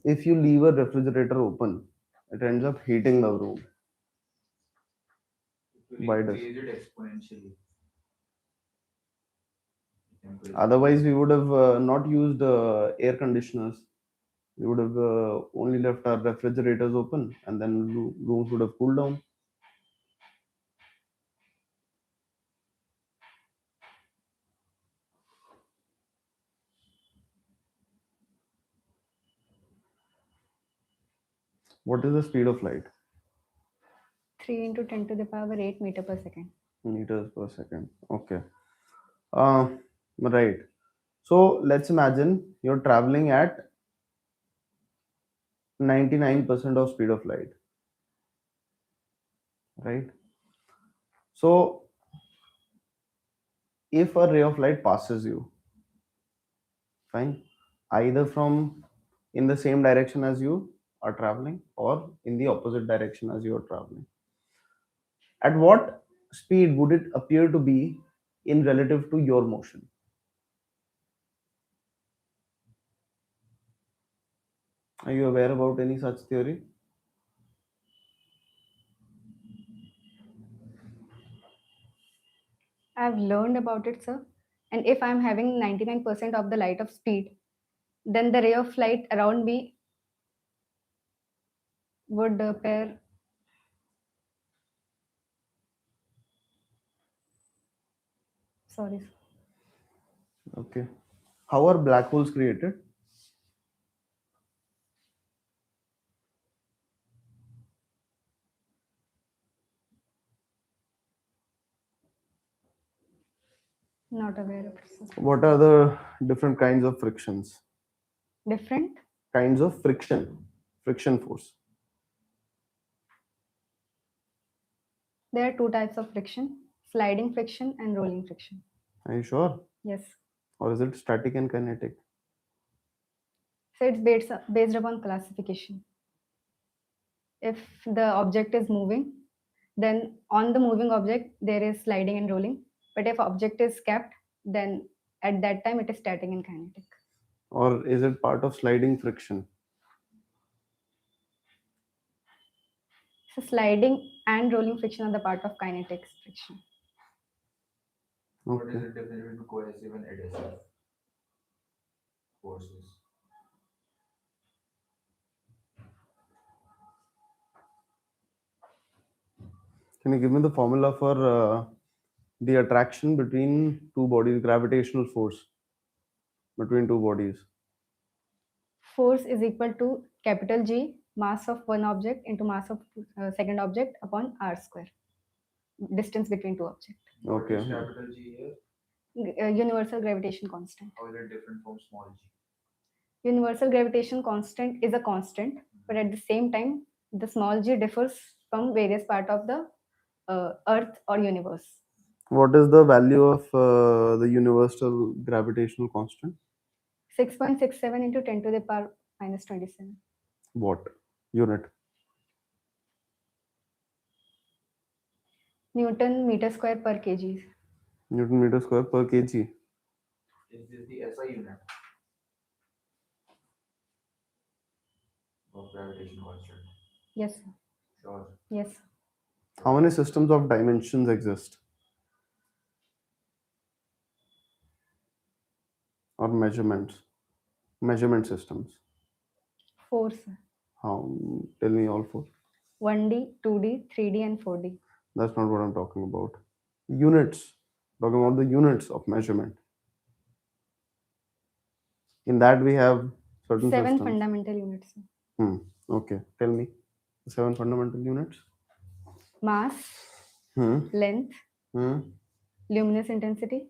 [SPEAKER 1] If you leave a refrigerator open, it ends up heating the room.
[SPEAKER 3] It will
[SPEAKER 1] Why does?
[SPEAKER 3] increase it exponentially. Temperature.
[SPEAKER 1] Otherwise, we would have not used air conditioners. We would have only left our refrigerators open, and then rooms would have cooled down. What is the speed of light?
[SPEAKER 2] 3 into 10 to the power 8 meter per second.
[SPEAKER 1] Meters per second. Okay. Uh, right. So let's imagine you're traveling at 99% of speed of light, right? So if a ray of light passes you, fine, either from in the same direction as you are traveling or in the opposite direction as you are traveling, at what speed would it appear to be in relative to your motion? Are you aware about any such theory?
[SPEAKER 2] I've learned about it, sir. And if I'm having 99% of the light of speed, then the ray of light around me would appear. Sorry, sir.
[SPEAKER 1] Okay. How are black holes created?
[SPEAKER 2] Not aware of it, sir.
[SPEAKER 1] What are the different kinds of frictions?
[SPEAKER 2] Different?
[SPEAKER 1] Kinds of friction force.
[SPEAKER 2] There are two types of friction, sliding friction and rolling friction.
[SPEAKER 1] Are you sure?
[SPEAKER 2] Yes.
[SPEAKER 1] Or is it static and kinetic?
[SPEAKER 2] So it's based upon classification. If the object is moving, then on the moving object there is sliding and rolling. But if object is kept, then at that time it is static and kinetic.
[SPEAKER 1] Or is it part of sliding friction?
[SPEAKER 2] So sliding and rolling friction are the part of kinetic friction.
[SPEAKER 3] What is
[SPEAKER 1] Okay.
[SPEAKER 3] the difference between cohesive and adhesive forces?
[SPEAKER 1] Can you give me the formula for the attraction between two bodies, gravitational force between two bodies?
[SPEAKER 2] Force is equal to capital G, mass of one object into mass of second object upon r square, distance between two objects.
[SPEAKER 3] What
[SPEAKER 1] Okay.
[SPEAKER 3] is capital G here?
[SPEAKER 2] Universal gravitation constant.
[SPEAKER 3] How is it different from small g?
[SPEAKER 2] Universal gravitation constant is a constant, but at the same time, the small g differs from various part of the Earth or universe.
[SPEAKER 1] What is the value of the universal gravitational constant?
[SPEAKER 2] 6.67 into 10 to the power minus 27.
[SPEAKER 1] What unit?
[SPEAKER 2] Newton meter square per kg.
[SPEAKER 1] Newton meter square per kg.
[SPEAKER 3] Is this the SI unit of gravitation constant?
[SPEAKER 2] Yes, sir.
[SPEAKER 3] Sure.
[SPEAKER 2] Yes.
[SPEAKER 1] How many systems of dimensions exist or measurements? Measurement systems.
[SPEAKER 2] Four, sir.
[SPEAKER 1] How? Tell me all four.
[SPEAKER 2] 1D, 2D, 3D, and 4D.
[SPEAKER 1] That's not what I'm talking about. Units. Talking about the units of measurement. In that we have certain
[SPEAKER 2] Seven
[SPEAKER 1] systems.
[SPEAKER 2] fundamental units, sir.
[SPEAKER 1] Hmm. Okay. Tell me the seven fundamental units.
[SPEAKER 2] Mass,
[SPEAKER 1] Hmm.
[SPEAKER 2] length,
[SPEAKER 1] Hmm.
[SPEAKER 2] luminous intensity,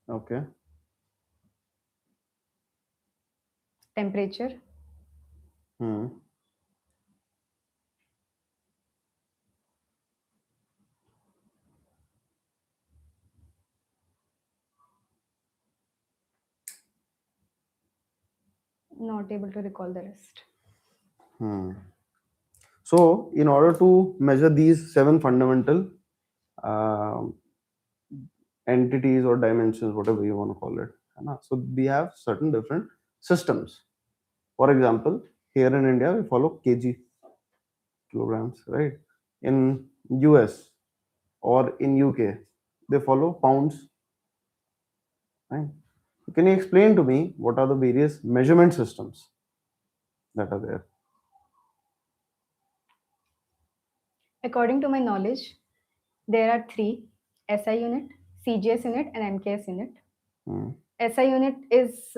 [SPEAKER 1] Okay.
[SPEAKER 2] temperature,
[SPEAKER 1] Hmm.
[SPEAKER 2] not able to recall the rest.
[SPEAKER 1] Hmm. So, in order to measure these seven fundamental uh, entities or dimensions, whatever you want to call it, है ना? So we have certain different systems. For example, here in India, we follow kg, kilograms, right? In US or in UK, they follow pounds, right? So can you explain to me what are the various measurement systems that are there?
[SPEAKER 2] According to my knowledge, there are three: SI unit, CGS unit, and MKS unit.
[SPEAKER 1] Hmm.
[SPEAKER 2] SI unit is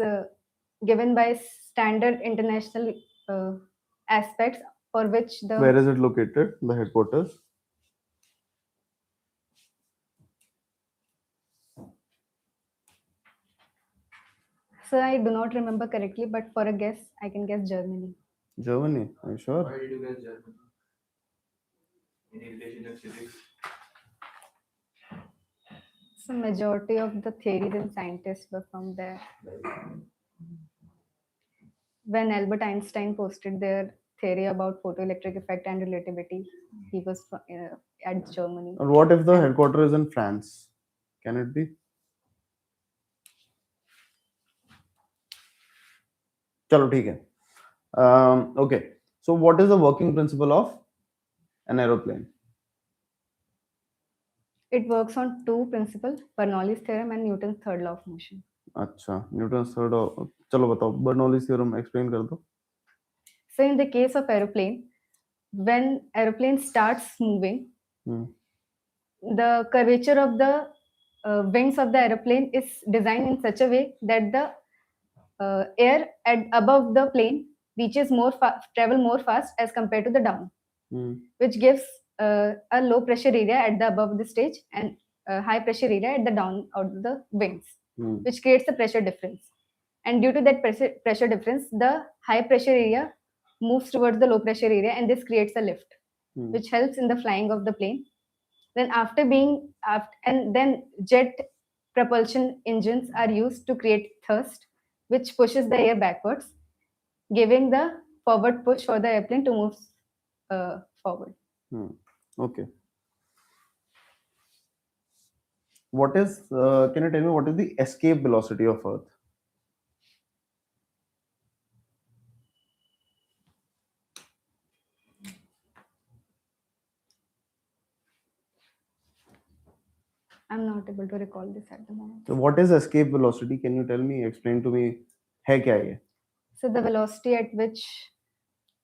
[SPEAKER 2] given by standard international uh, aspects for which the.
[SPEAKER 1] Where is it located? The headquarters?
[SPEAKER 2] So I do not remember correctly, but for a guess, I can guess Germany.
[SPEAKER 1] Germany. Are you sure?
[SPEAKER 3] Why did you guys Germany? Any relation with physics?
[SPEAKER 2] So majority of the theories and scientists were from there. When Albert Einstein posted their theory about photoelectric effect and relativity, he was at Germany.
[SPEAKER 1] Or what if the
[SPEAKER 2] And
[SPEAKER 1] headquarters is in France? Can it be? चलो ठीक है. Okay. So what is the working principle of an aeroplane?
[SPEAKER 2] it works on two principles: Bernoulli's theorem and Newton's third law of motion.
[SPEAKER 1] अच्छा, Newton third. चलो बताओ, Bernoulli's theorem explain कर दो.
[SPEAKER 2] So in the case of aeroplane, when aeroplane starts moving,
[SPEAKER 1] Hmm.
[SPEAKER 2] the curvature of the wings of the aeroplane is designed in such a way that the air at above the plane reaches travel more fast as compared to the down,
[SPEAKER 1] Hmm.
[SPEAKER 2] which gives a low pressure area at the above the stage and a high pressure area at the down of the wings,
[SPEAKER 1] Hmm.
[SPEAKER 2] which creates a pressure difference. And due to that pressure difference, the high pressure area moves towards the low pressure area, and this creates a lift,
[SPEAKER 1] Hmm.
[SPEAKER 2] which helps in the flying of the plane. Then and then jet propulsion engines are used to create thrust, which pushes the air backwards, giving the forward push for the airplane to move forward.
[SPEAKER 1] Hmm. Okay. What is? Can you tell me what is the escape velocity of Earth?
[SPEAKER 2] I'm not able to recall this at the moment.
[SPEAKER 1] So what is escape velocity? Can you tell me? Explain to me. है क्या ये?
[SPEAKER 2] So the velocity at which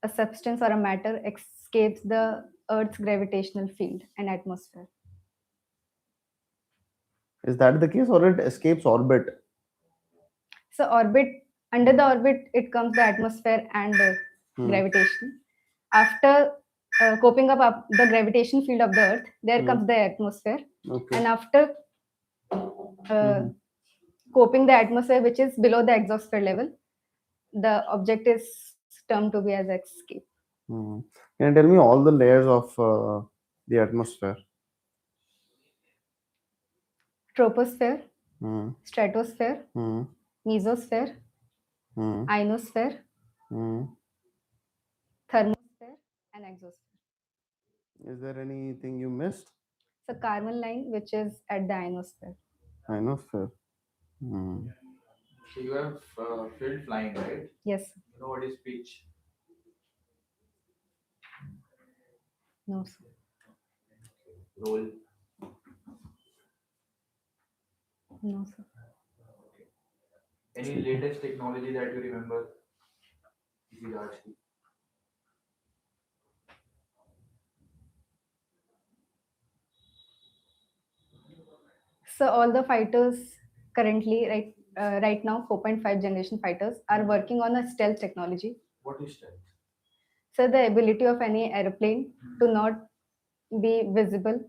[SPEAKER 2] a substance or a matter escapes the Earth's gravitational field and atmosphere.
[SPEAKER 1] Is that the case, or it escapes orbit?
[SPEAKER 2] So orbit, under the orbit, it comes the atmosphere and
[SPEAKER 1] Hmm.
[SPEAKER 2] gravitation. After coping up the gravitation field of the Earth, there comes the atmosphere.
[SPEAKER 1] Okay.
[SPEAKER 2] And after coping the atmosphere, which is below the exosphere level, the object is termed to be as escape.
[SPEAKER 1] Hmm. Can you tell me all the layers of the atmosphere?
[SPEAKER 2] Troposphere,
[SPEAKER 1] Hmm.
[SPEAKER 2] stratosphere,
[SPEAKER 1] Hmm.
[SPEAKER 2] mesosphere,
[SPEAKER 1] Hmm.
[SPEAKER 2] ionosphere,
[SPEAKER 1] Hmm.
[SPEAKER 2] thermosphere, and exosphere.
[SPEAKER 1] Is there anything you missed?
[SPEAKER 2] It's a Carmel line which is at the ionosphere.
[SPEAKER 1] Ionosphere. Hmm.
[SPEAKER 3] So you have filled flying, right?
[SPEAKER 2] Yes.
[SPEAKER 3] You know what is pitch?
[SPEAKER 2] No, sir.
[SPEAKER 3] Roll.
[SPEAKER 2] No, sir.
[SPEAKER 3] Any latest technology that you remember? If you ask you.
[SPEAKER 2] So all the fighters currently, right now, 4.5 generation fighters are working on a stealth technology.
[SPEAKER 3] What is stealth?
[SPEAKER 2] So the ability of any airplane to not be visible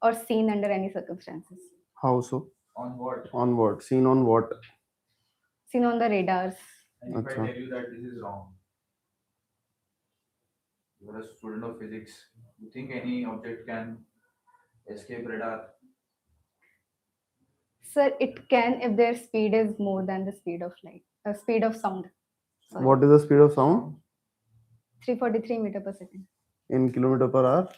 [SPEAKER 2] or seen under any circumstances.
[SPEAKER 1] How so?
[SPEAKER 3] On what?
[SPEAKER 1] On what? Seen on what?
[SPEAKER 2] Seen on the radars.
[SPEAKER 3] And if I
[SPEAKER 1] Acha.
[SPEAKER 3] tell you that this is wrong, you are a student of physics. You think any object can escape radar?
[SPEAKER 2] So it can if their speed is more than the speed of light, speed of sound. Sorry,
[SPEAKER 1] What is the speed of sound?
[SPEAKER 2] 343 meter per second.
[SPEAKER 1] In kilometer per hour?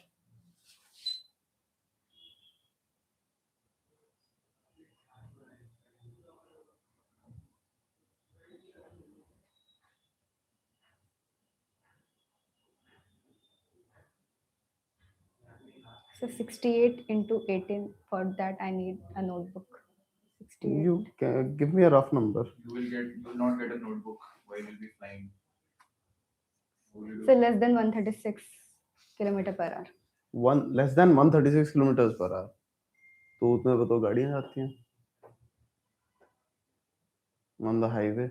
[SPEAKER 2] So 68 into 18. For that, I need a notebook. 68.
[SPEAKER 1] You can give me a rough number.
[SPEAKER 3] You will not get a notebook while you'll be flying. What will you
[SPEAKER 2] So
[SPEAKER 3] do?
[SPEAKER 2] less than 136 kilometer per hour.
[SPEAKER 1] One less than 136 kilometers per hour. तो उतने पे तो गाड़ियां जाती हैं on the highway.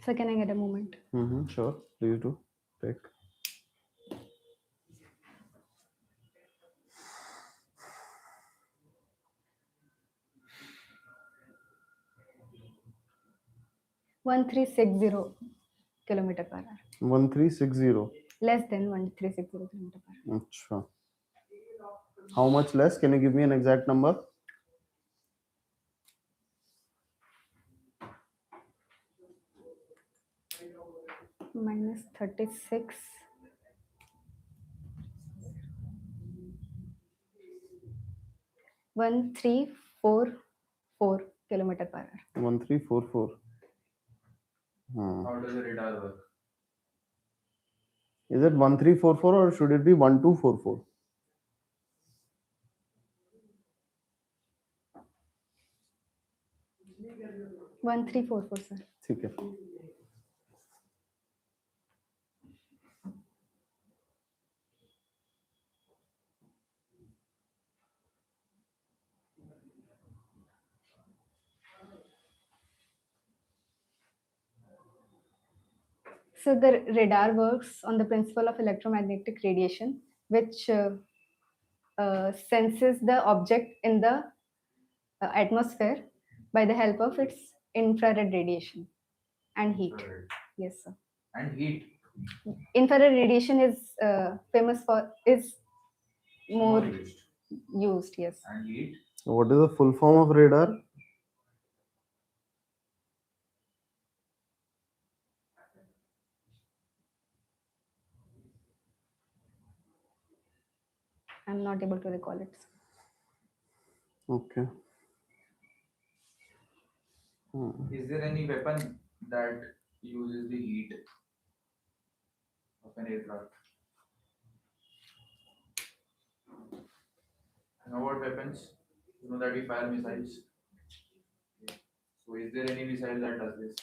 [SPEAKER 2] So can I get a moment?
[SPEAKER 1] Sure. Please do. Take.
[SPEAKER 2] One three six zero kilometer per hour.
[SPEAKER 1] 1360.
[SPEAKER 2] Less than 1360 kilometer per hour.
[SPEAKER 1] Achha. How much less? Can you give me an exact number?
[SPEAKER 2] Minus 36. One three four kilometer per hour.
[SPEAKER 1] 1344.
[SPEAKER 3] How does the radar work?
[SPEAKER 1] Is it 1344 or should it be 1244?
[SPEAKER 2] 1344, sir.
[SPEAKER 1] ठीक है.
[SPEAKER 2] So the radar works on the principle of electromagnetic radiation, which senses the object in the atmosphere by the help of its infrared radiation and heat.
[SPEAKER 3] Infrared.
[SPEAKER 2] Yes, sir.
[SPEAKER 3] And heat.
[SPEAKER 2] Infrared radiation is is more
[SPEAKER 3] used.
[SPEAKER 2] used. Yes.
[SPEAKER 3] And heat.
[SPEAKER 1] What is the full form of radar?
[SPEAKER 2] I'm not able to recall it.
[SPEAKER 1] Okay.
[SPEAKER 3] Is there any weapon that uses the heat of an aircraft? You know what weapons? You know that we fire missiles. So is there any missile that does this?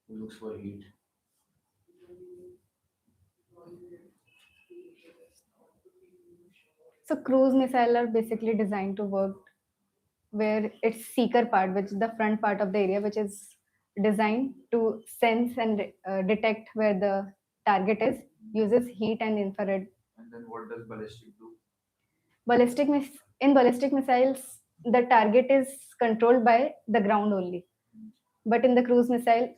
[SPEAKER 3] Who looks for heat?
[SPEAKER 2] So cruise missiles are basically designed to work where its seeker part, which is the front part of the area, which is designed to sense and detect where the target is, uses heat and infrared.
[SPEAKER 3] And then what does ballistic do?
[SPEAKER 2] In ballistic missiles, the target is controlled by the ground only. But in the cruise missile,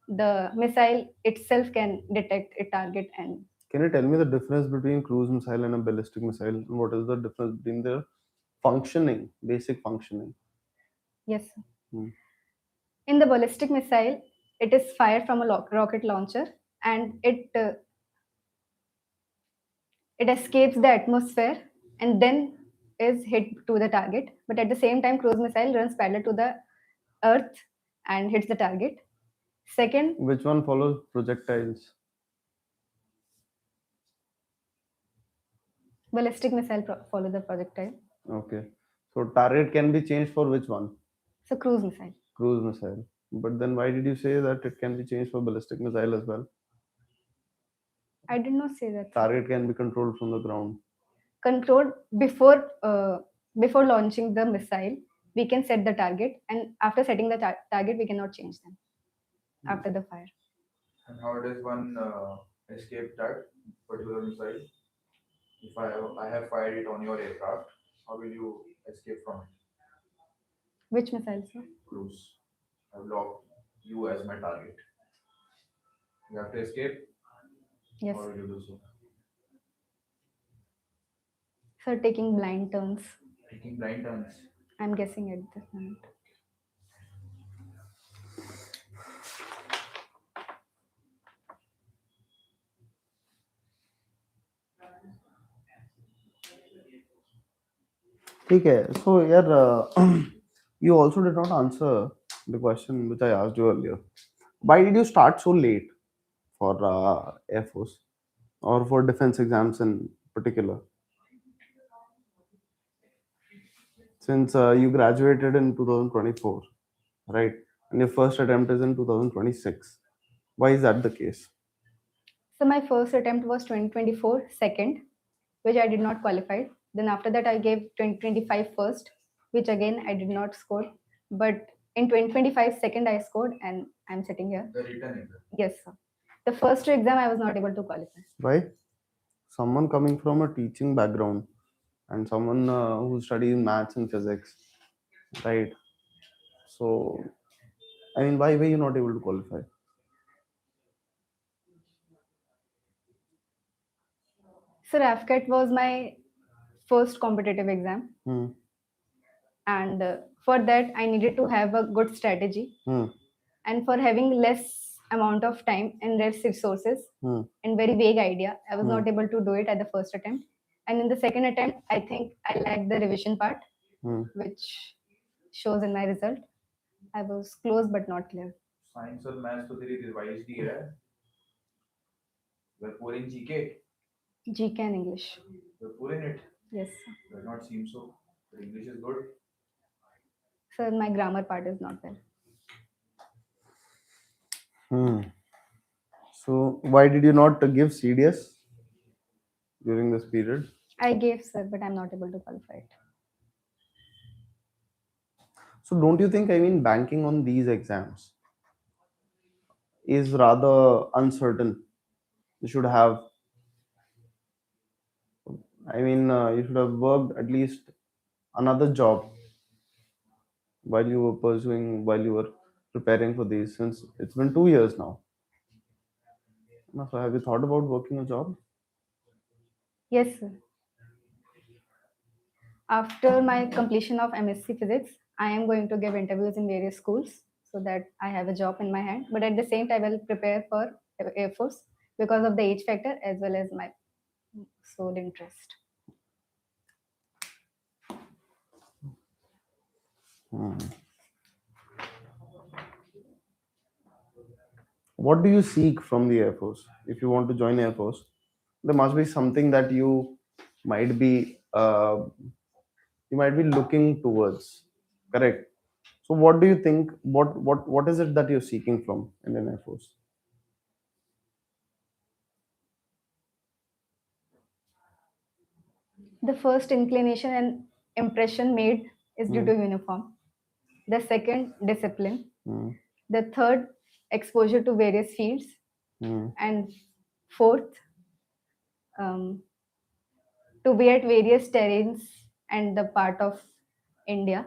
[SPEAKER 2] the missile itself can detect a target and
[SPEAKER 1] Can you tell me the difference between cruise missile and a ballistic missile? And what is the difference between their functioning, basic functioning?
[SPEAKER 2] yes.
[SPEAKER 1] Hmm.
[SPEAKER 2] In the ballistic missile, it is fired from a rocket launcher and It escapes the atmosphere and then is hit to the target. But at the same time, cruise missile runs parallel to the Earth and hits the target. Second,
[SPEAKER 1] Which one follows projectiles?
[SPEAKER 2] ballistic missile follow the projectile.
[SPEAKER 1] Okay. So target can be changed for which one?
[SPEAKER 2] So cruise missile.
[SPEAKER 1] Cruise missile. But then why did you say that it can be changed for ballistic missile as well?
[SPEAKER 2] I did not say that.
[SPEAKER 1] Target can be controlled from the ground.
[SPEAKER 2] Controlled before launching the missile, we can set the target, and after setting the target, we cannot change them after the fire.
[SPEAKER 3] And how does one escape that particular missile? If I have fired it on your aircraft, how will you escape from it?
[SPEAKER 2] Which missile, sir?
[SPEAKER 3] Cruise. I've locked you as my target. You have to escape.
[SPEAKER 2] Yes,
[SPEAKER 3] How will you do so?
[SPEAKER 2] sir. Taking blind turns.
[SPEAKER 3] Taking blind turns.
[SPEAKER 2] I'm guessing at this moment.
[SPEAKER 1] Okay. So yeah, you also did not answer the question which I asked you earlier. Why did you start so late for Air Force or for defense exams in particular? Since you graduated in 2024, right? And your first attempt is in 2026. Why is that the case?
[SPEAKER 2] So my first attempt was 2024 second, which I did not qualify. Then after that, I gave 2025 first, which again I did not score. But in 2025 second, I scored, and I'm sitting here.
[SPEAKER 3] The written exam.
[SPEAKER 2] Yes, sir. The first two exam I was not able to qualify.
[SPEAKER 1] Why? Someone coming from a teaching background and someone who studies maths and physics, right? So, I mean, why were you not able to qualify?
[SPEAKER 2] Sir, AFCAT was my first competitive exam,
[SPEAKER 1] Hmm.
[SPEAKER 2] and for that I needed to have a good strategy.
[SPEAKER 1] Hmm.
[SPEAKER 2] And for having less amount of time and less resources
[SPEAKER 1] Hmm.
[SPEAKER 2] and very vague idea, I was
[SPEAKER 1] Hmm.
[SPEAKER 2] not able to do it at the first attempt. And in the second attempt, I think I lacked the revision part,
[SPEAKER 1] Hmm.
[SPEAKER 2] which shows in my result. I was close but not clear.
[SPEAKER 3] Science और maths तो तेरी revise दी है. We're poor in GK.
[SPEAKER 2] GK and English.
[SPEAKER 3] We're poor in it.
[SPEAKER 2] Yes,
[SPEAKER 3] Does not seem so. But English is good.
[SPEAKER 2] sir. My grammar part is not well.
[SPEAKER 1] Hmm. So, why did you not give CDS during this period?
[SPEAKER 2] I gave, sir, but I'm not able to qualify it.
[SPEAKER 1] So, don't you think, I mean, banking on these exams is rather uncertain? You should have, I mean, you should have worked at least another job while you were pursuing, while you were preparing for these, since it's been 2 years now. So, have you thought about working a job?
[SPEAKER 2] Yes, sir. After my completion of MSc Physics, I am going to give interviews in various schools so that I have a job in my hand. But at the same time, I will prepare for Air Force because of the age factor as well as my sole interest.
[SPEAKER 1] Hmm. What do you seek from the Air Force? If you want to join Air Force, there must be something that might be you might be looking towards. Correct. So, what do you think? What is it that you're seeking from Indian Air Force?
[SPEAKER 2] The first inclination and impression made is due
[SPEAKER 1] Hmm.
[SPEAKER 2] to uniform. The second, discipline.
[SPEAKER 1] Hmm.
[SPEAKER 2] The third, exposure to various fields.
[SPEAKER 1] Hmm.
[SPEAKER 2] And fourth, um, to be at various terrains and the part of India.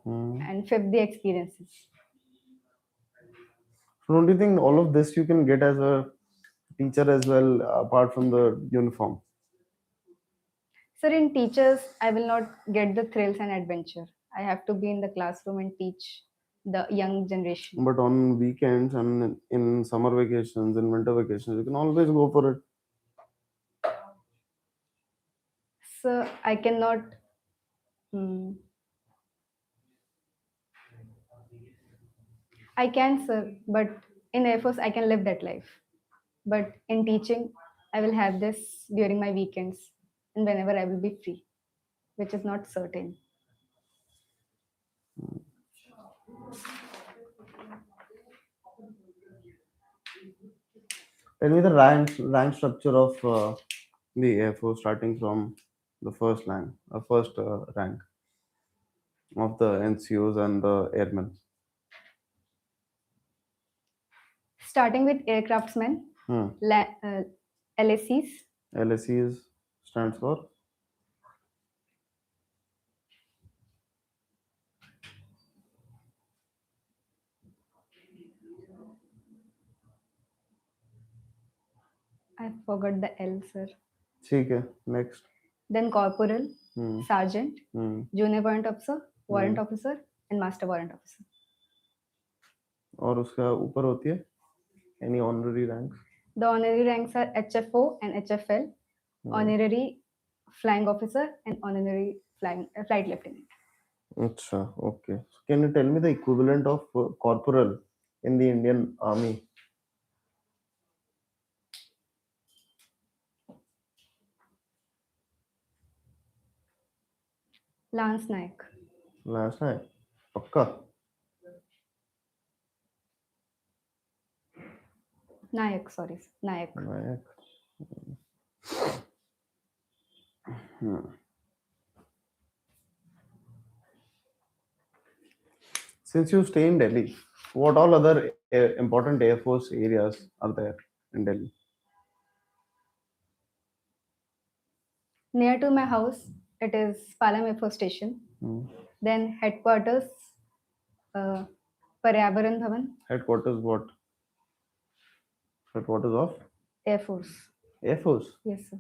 [SPEAKER 1] Hmm.
[SPEAKER 2] And fifth, the experiences.
[SPEAKER 1] So, don't you think all of this you can get as a teacher as well, apart from the uniform?
[SPEAKER 2] Sir, in teachers, I will not get the thrills and adventure. I have to be in the classroom and teach the young generation.
[SPEAKER 1] But on weekends and in summer vacations and winter vacations, you can always go for it.
[SPEAKER 2] I cannot. Hmm, I can, sir, but in Air Force, I can live that life. But in teaching, I will have this during my weekends and whenever I will be free, which is not certain.
[SPEAKER 1] Tell me the rank structure of the Air Force, starting from the first rank of the NCOs and the airmen.
[SPEAKER 2] Starting with aircraftsmen,
[SPEAKER 1] Hmm.
[SPEAKER 2] LACs,
[SPEAKER 1] LSE stands for.
[SPEAKER 2] I forgot the L, sir.
[SPEAKER 1] ठीक है. Next.
[SPEAKER 2] Then corporal,
[SPEAKER 1] Hmm.
[SPEAKER 2] sergeant,
[SPEAKER 1] Hmm.
[SPEAKER 2] junior warrant officer, warrant
[SPEAKER 1] Hmm.
[SPEAKER 2] officer, and master warrant officer.
[SPEAKER 1] और उसका ऊपर होती है any honorary ranks.
[SPEAKER 2] The honorary ranks are HFO and HFL,
[SPEAKER 1] Hmm.
[SPEAKER 2] honorary flying officer, and honorary flight lieutenant.
[SPEAKER 1] अच्छा, okay. So can you tell me the equivalent of corporal in the Indian Army?
[SPEAKER 2] Lance Naik.
[SPEAKER 1] Last time. पक्का.
[SPEAKER 2] Nayak, sorry. Nayak.
[SPEAKER 1] Nayak. Hmm. Since you stay in Delhi, what all other important Air Force areas are there in Delhi?
[SPEAKER 2] Near to my house, it is Palam Air Force Station.
[SPEAKER 1] Hmm.
[SPEAKER 2] Then headquarters, uh, Paryavaran Bhavan,
[SPEAKER 1] Headquarters what? Headquarters of
[SPEAKER 2] Air Force.
[SPEAKER 1] Air Force.
[SPEAKER 2] Yes, sir.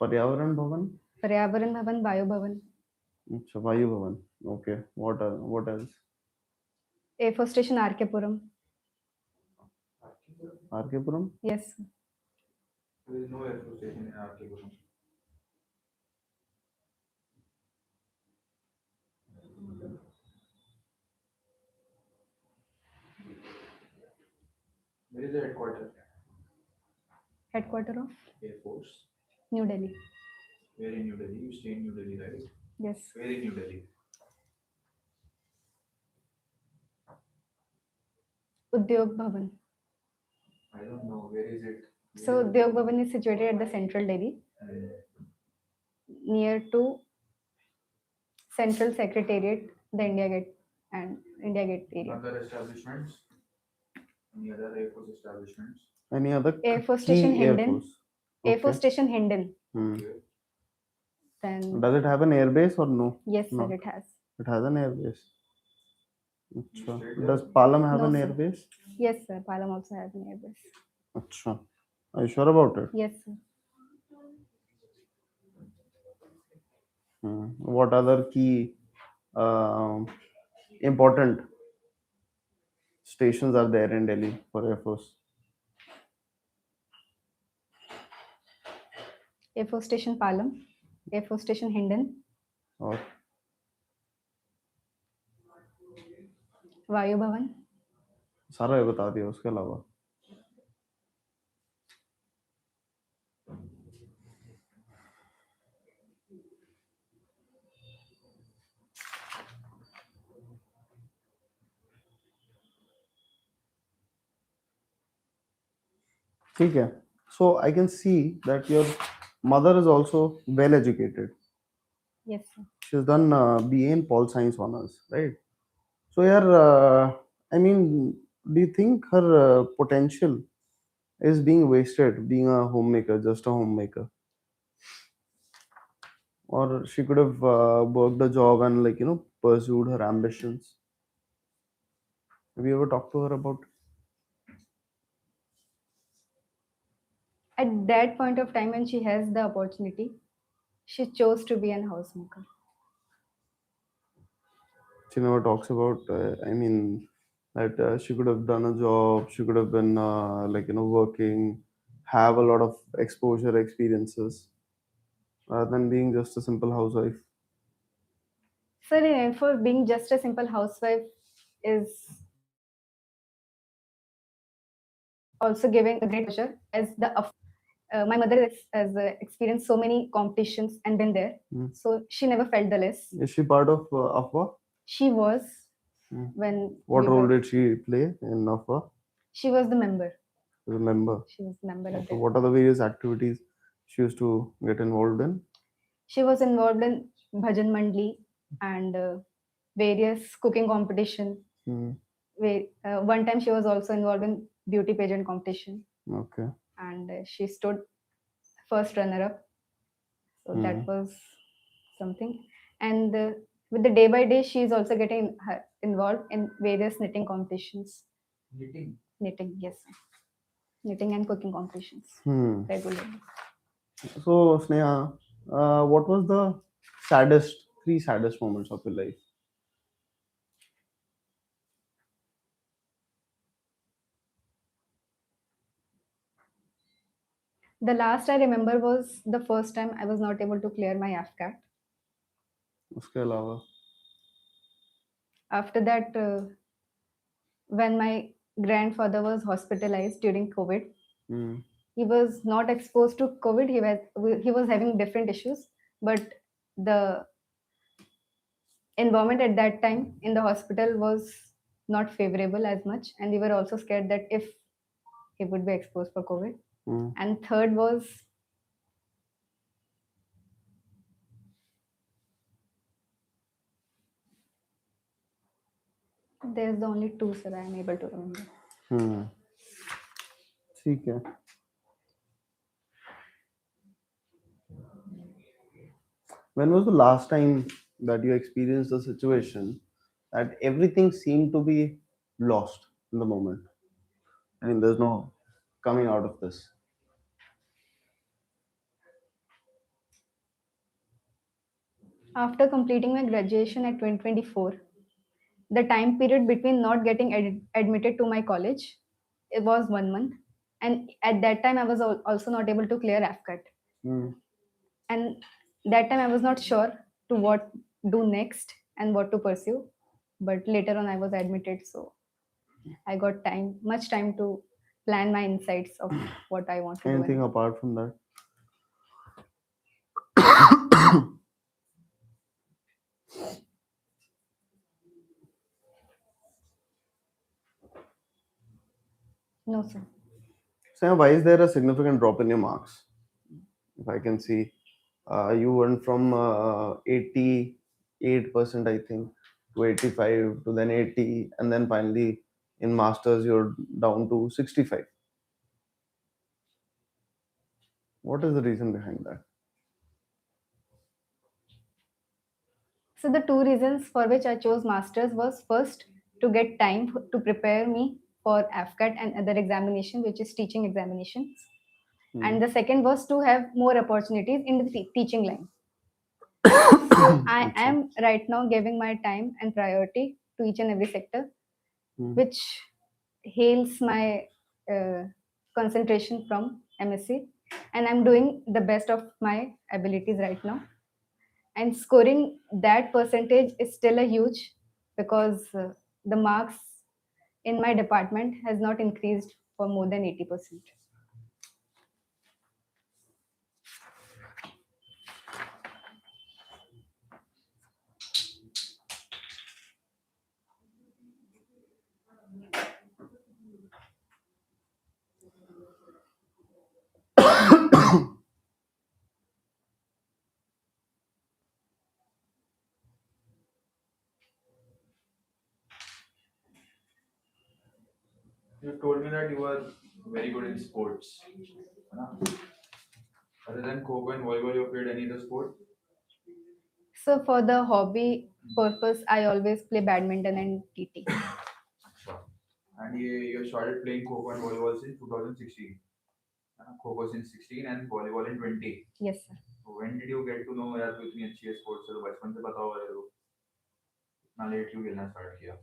[SPEAKER 1] पर्यावरण भवन.
[SPEAKER 2] Paryavaran Bhavan, Vayu Bhavan.
[SPEAKER 1] अच्छा, वायु भवन. Okay. What else?
[SPEAKER 2] Air Force Station, RK Puram.
[SPEAKER 1] RK Puram.
[SPEAKER 2] Yes, sir.
[SPEAKER 3] There is no air force station in Aviation. Where is the headquarters?
[SPEAKER 2] Headquarter of
[SPEAKER 3] Air Force.
[SPEAKER 2] New Delhi.
[SPEAKER 3] Where in New Delhi? You stay in New Delhi, right?
[SPEAKER 2] Yes.
[SPEAKER 3] Where in New Delhi?
[SPEAKER 2] Udyog Bhavan.
[SPEAKER 3] I don't know. Where is it?
[SPEAKER 2] So Udyog Bhavan is situated at the central Delhi,
[SPEAKER 3] Hmm.
[SPEAKER 2] near to Central Secretariat, the India Gate and India Gate area.
[SPEAKER 3] Other establishments? Any other Air Force establishments?
[SPEAKER 1] Any other
[SPEAKER 2] Air Force
[SPEAKER 1] key
[SPEAKER 2] Station
[SPEAKER 1] Air
[SPEAKER 2] Hindon.
[SPEAKER 1] Force?
[SPEAKER 2] Air Force
[SPEAKER 1] Okay.
[SPEAKER 2] Station Hindon.
[SPEAKER 1] Hmm.
[SPEAKER 3] Okay.
[SPEAKER 2] Then
[SPEAKER 1] Does it have an air base or no?
[SPEAKER 2] yes, sir,
[SPEAKER 1] No.
[SPEAKER 2] it has.
[SPEAKER 1] It has an air base.
[SPEAKER 3] You
[SPEAKER 1] अच्छा.
[SPEAKER 3] stayed there?
[SPEAKER 1] Does Palam have
[SPEAKER 2] No,
[SPEAKER 1] an
[SPEAKER 2] sir.
[SPEAKER 1] air base?
[SPEAKER 2] Yes, sir. Palam also has an air base.
[SPEAKER 1] अच्छा. Are you sure about it?
[SPEAKER 2] Yes, sir.
[SPEAKER 1] Hmm. What other key um, important stations are there in Delhi for Air Force?
[SPEAKER 2] Air Force Station Palam, Air Force Station Hindon,
[SPEAKER 1] और
[SPEAKER 2] Vayu Bhavan,
[SPEAKER 1] सारा ये बता दिया उसके अलावा. ठीक है. So I can see that your mother is also well educated.
[SPEAKER 2] yes, sir.
[SPEAKER 1] She's done BA in Pol Science honors, right? So yeah, I mean, do you think her potential is being wasted being a homemaker, just a homemaker? Or she could have worked a job and pursued her ambitions. Have you ever talked to her about?
[SPEAKER 2] At that point of time when she has the opportunity, she chose to be an housemaker.
[SPEAKER 1] She never talks about. I mean, that she could have done a job. She could have been working, have a lot of exposure experiences. rather than being just a simple housewife?
[SPEAKER 2] Sir, for being just a simple housewife is also giving a great exposure as my mother has experienced so many competitions and been there,
[SPEAKER 1] Hmm.
[SPEAKER 2] so she never felt the
[SPEAKER 1] Is she
[SPEAKER 2] less.
[SPEAKER 1] part of Afwa?
[SPEAKER 2] She was
[SPEAKER 1] Hmm.
[SPEAKER 2] when
[SPEAKER 1] What
[SPEAKER 2] we
[SPEAKER 1] role
[SPEAKER 2] were.
[SPEAKER 1] did she play in Afwa?
[SPEAKER 2] She was the member.
[SPEAKER 1] As a member.
[SPEAKER 2] She was the member of
[SPEAKER 1] So,
[SPEAKER 2] that.
[SPEAKER 1] what are the various activities she used to get involved in?
[SPEAKER 2] She was involved in bhajan mandli and various cooking competition.
[SPEAKER 1] Hmm.
[SPEAKER 2] One time she was also involved in beauty pageant competition,
[SPEAKER 1] Okay.
[SPEAKER 2] and she stood first runner up. So
[SPEAKER 1] Hmm.
[SPEAKER 2] that was something. And with the day by day, she is also getting involved in various knitting competitions.
[SPEAKER 3] Knitting.
[SPEAKER 2] Knitting, yes, knitting and cooking competitions
[SPEAKER 1] Hmm.
[SPEAKER 2] regularly.
[SPEAKER 1] So, Sneha, what was the three saddest moments of your life?
[SPEAKER 2] The last I remember was the first time I was not able to clear my AFCAT.
[SPEAKER 1] उसके अलावा
[SPEAKER 2] After that, when my grandfather was hospitalized during COVID,
[SPEAKER 1] hmm.
[SPEAKER 2] he was not exposed to COVID. He was having different issues, but the environment at that time in the hospital was not favorable as much, and we were also scared that if he would be exposed for COVID.
[SPEAKER 1] Hmm.
[SPEAKER 2] And third was, there's the only two, sir, I am able to remember.
[SPEAKER 1] Hmm. ठीक है. When was the last time that you experienced a situation that everything seemed to be lost in the moment? I mean, there's no coming out of this.
[SPEAKER 2] After completing my graduation at 2024, the time period between not getting admitted to my college, it was 1 month, and at that time I was also not able to clear AFCAT,
[SPEAKER 1] Hmm.
[SPEAKER 2] and that time I was not sure to what do next and what to pursue. But later on I was admitted, so I got much time to plan my insights of what I want to do
[SPEAKER 1] Anything
[SPEAKER 2] and
[SPEAKER 1] apart from that?
[SPEAKER 2] no, sir.
[SPEAKER 1] Sam, why is there a significant drop in your marks? If I can see, you went from 88%, I think, to 85, to then 80, and then finally in masters you're down to 65. What is the reason behind that?
[SPEAKER 2] So the two reasons for which I chose masters was first to get time to prepare me for AFCAT and other examination, which is teaching examinations,
[SPEAKER 1] Hmm.
[SPEAKER 2] and the second was to have more opportunities in the teaching line. So I
[SPEAKER 1] अच्छा.
[SPEAKER 2] am right now giving my time and priority to each and every sector,
[SPEAKER 1] Hmm.
[SPEAKER 2] which hails my uh, concentration from MSc, and I'm doing the best of my abilities right now. And scoring that percentage is still a huge, because the marks in my department has not increased for more than 80%.
[SPEAKER 3] You told me that you were very good in sports. है ना? Other than Kho and volleyball, you played any other sport?
[SPEAKER 2] So for the hobby purpose, I always play badminton and TT.
[SPEAKER 3] Sure. And you started playing Kho and volleyball since 2016. Kho since 16 and volleyball in 20.
[SPEAKER 2] Yes, sir.
[SPEAKER 3] So when did you get to know यार तू इतनी अच्छी है sports से तो बचपन से पता होगा तेरे को इतना लेट क्यों खेलना स्टार्ट किया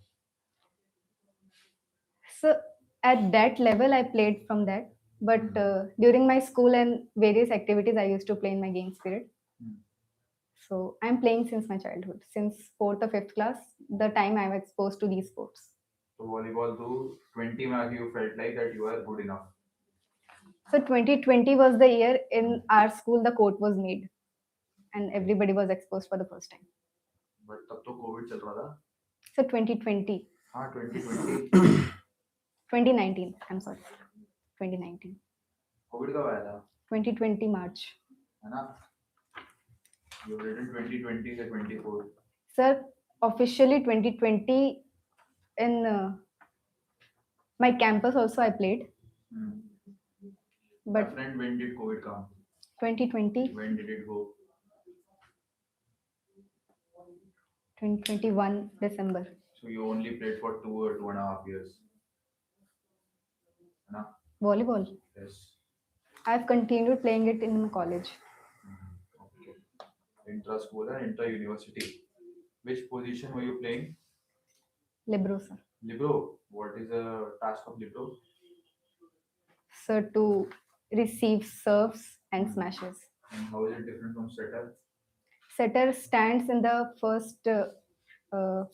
[SPEAKER 2] So at that level, I played from that. But during my school and various activities, I used to play in my game spirit.
[SPEAKER 3] Hmm.
[SPEAKER 2] So I'm playing since my childhood, since fourth or fifth class, the time I'm exposed to these sports.
[SPEAKER 3] So volleyball to 20 mark you felt like that you are good enough.
[SPEAKER 2] So 2020 was the year in our school the court was made and everybody was exposed for the first time.
[SPEAKER 3] But तब तो Covid चल रहा था.
[SPEAKER 2] So 2020,
[SPEAKER 3] हाँ 2020.
[SPEAKER 2] 2019, I'm sorry, 2019,
[SPEAKER 3] Covid कब आया था?
[SPEAKER 2] 2020 March.
[SPEAKER 3] है ना? You written 2020 से 24.
[SPEAKER 2] Sir, officially 2020 in my campus also I played,
[SPEAKER 3] Hmm. My
[SPEAKER 2] but
[SPEAKER 3] friend, when did COVID come?
[SPEAKER 2] 2020,
[SPEAKER 3] When did it go?
[SPEAKER 2] 2021 December.
[SPEAKER 3] So you only played for 2 or 2.5 years. है ना?
[SPEAKER 2] Volleyball.
[SPEAKER 3] Yes.
[SPEAKER 2] I've continued playing it in college.
[SPEAKER 3] Okay. Intra school and intra university. Which position were you playing?
[SPEAKER 2] Libero, sir.
[SPEAKER 3] Libero. What is the task of libero?
[SPEAKER 2] Sir, to receive serves and smashes.
[SPEAKER 3] And how is it different from setter?
[SPEAKER 2] Setter stands in the first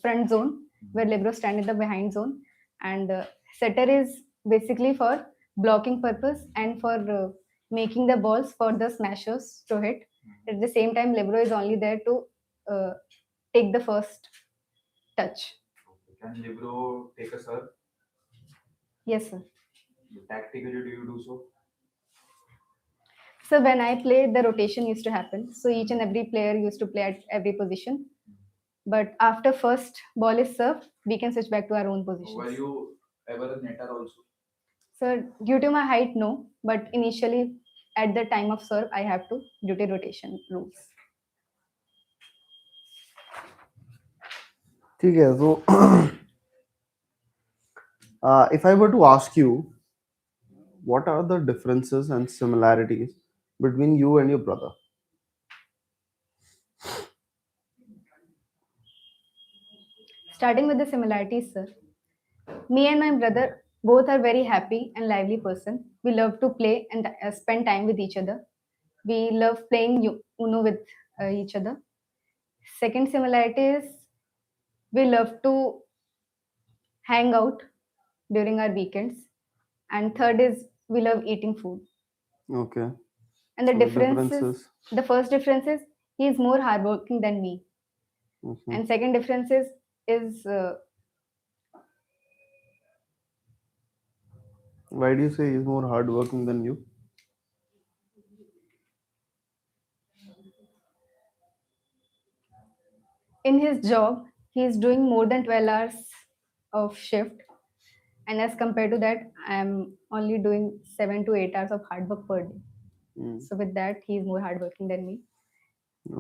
[SPEAKER 2] front zone, where libero stand in the behind zone, and setter is basically for blocking purpose and for making the balls for the smashers to hit. At the same time, libero is only there to uh, take the first touch.
[SPEAKER 3] Okay. Can libero take a serve?
[SPEAKER 2] Yes, sir.
[SPEAKER 3] Tactically, do you do so?
[SPEAKER 2] So when I played, the rotation used to happen. So each and every player used to play at every position. But after first ball is served, we can switch back to our own
[SPEAKER 3] Were
[SPEAKER 2] positions.
[SPEAKER 3] you ever a netter also?
[SPEAKER 2] So due to my height, no. But initially, at the time of serve, I have to due to rotation rules.
[SPEAKER 1] ठीक है so if I were to ask you what are the differences and similarities between you and your brother?
[SPEAKER 2] Starting with the similarities, sir. Me and my brother both are very happy and lively person. We love to play and spend time with each other. We love playing Uno with each other. Second similarity is we love to hang out during our weekends. And third is we love eating food.
[SPEAKER 1] Okay,
[SPEAKER 2] And the
[SPEAKER 1] so
[SPEAKER 2] difference is
[SPEAKER 1] differences.
[SPEAKER 2] the first difference is he is more hardworking than me.
[SPEAKER 1] Mhm.
[SPEAKER 2] And second difference is
[SPEAKER 1] Why do you say he's more hardworking than you?
[SPEAKER 2] in his job he is doing more than 12 hours of shift, and as compared to that I am only doing 7 to 8 hours of hard work per day.
[SPEAKER 1] Mm,
[SPEAKER 2] So with that he is more hardworking than me.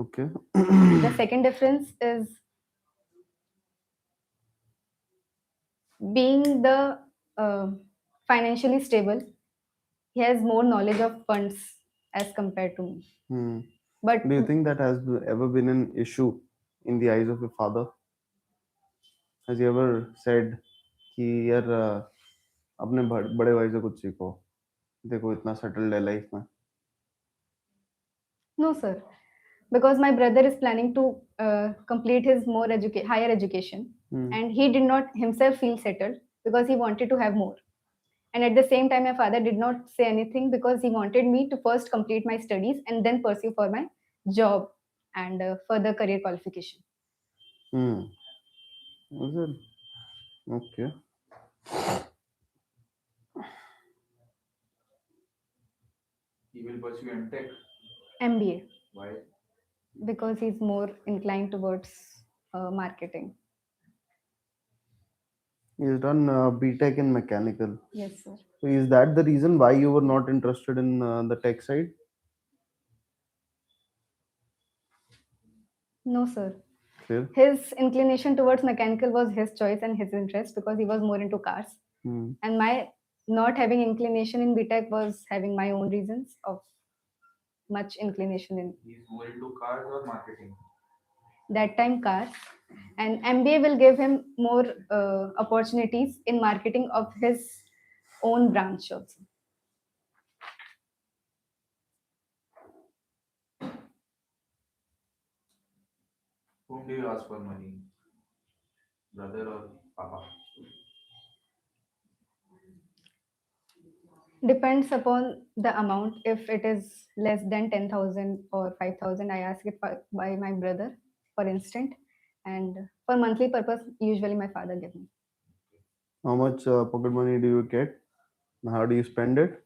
[SPEAKER 1] okay.
[SPEAKER 2] The second difference is being the uh, financially stable. He has more knowledge of funds as compared to me.
[SPEAKER 1] Hmm.
[SPEAKER 2] But
[SPEAKER 1] Do you think that has ever been an issue in the eyes of your father? Has he ever said कि यार अपने बड़े भाई से कुछ सीखो, देखो इतना सेटल्ड है लाइफ में?
[SPEAKER 2] no, sir, because my brother is planning to complete his higher education,
[SPEAKER 1] Hmm.
[SPEAKER 2] and he did not himself feel settled because he wanted to have more. And at the same time, my father did not say anything because he wanted me to first complete my studies and then pursue for my job and further career qualification.
[SPEAKER 1] Hmm. Is it? Okay.
[SPEAKER 3] He will pursue MTech.
[SPEAKER 2] MBA,
[SPEAKER 3] Why?
[SPEAKER 2] because he's more inclined towards marketing.
[SPEAKER 1] He's done BTech in mechanical.
[SPEAKER 2] Yes, sir.
[SPEAKER 1] So is that the reason why you were not interested in the tech side?
[SPEAKER 2] No, sir.
[SPEAKER 1] Clear.
[SPEAKER 2] His inclination towards mechanical was his choice and his interest because he was more into cars.
[SPEAKER 1] Hmm.
[SPEAKER 2] And my not having inclination in BTech was having my own reasons of much inclination in
[SPEAKER 3] He's more into cars or marketing.
[SPEAKER 2] that time cars. And MBA will give him more opportunities in marketing of his own branch also.
[SPEAKER 3] whom do you ask for money? Brother or papa?
[SPEAKER 2] Depends upon the amount. If it is less than 10,000 or 5,000, I ask it by my brother, for instant. And for monthly purpose, usually my father gives me.
[SPEAKER 1] How much pocket money do you get? How do you spend it?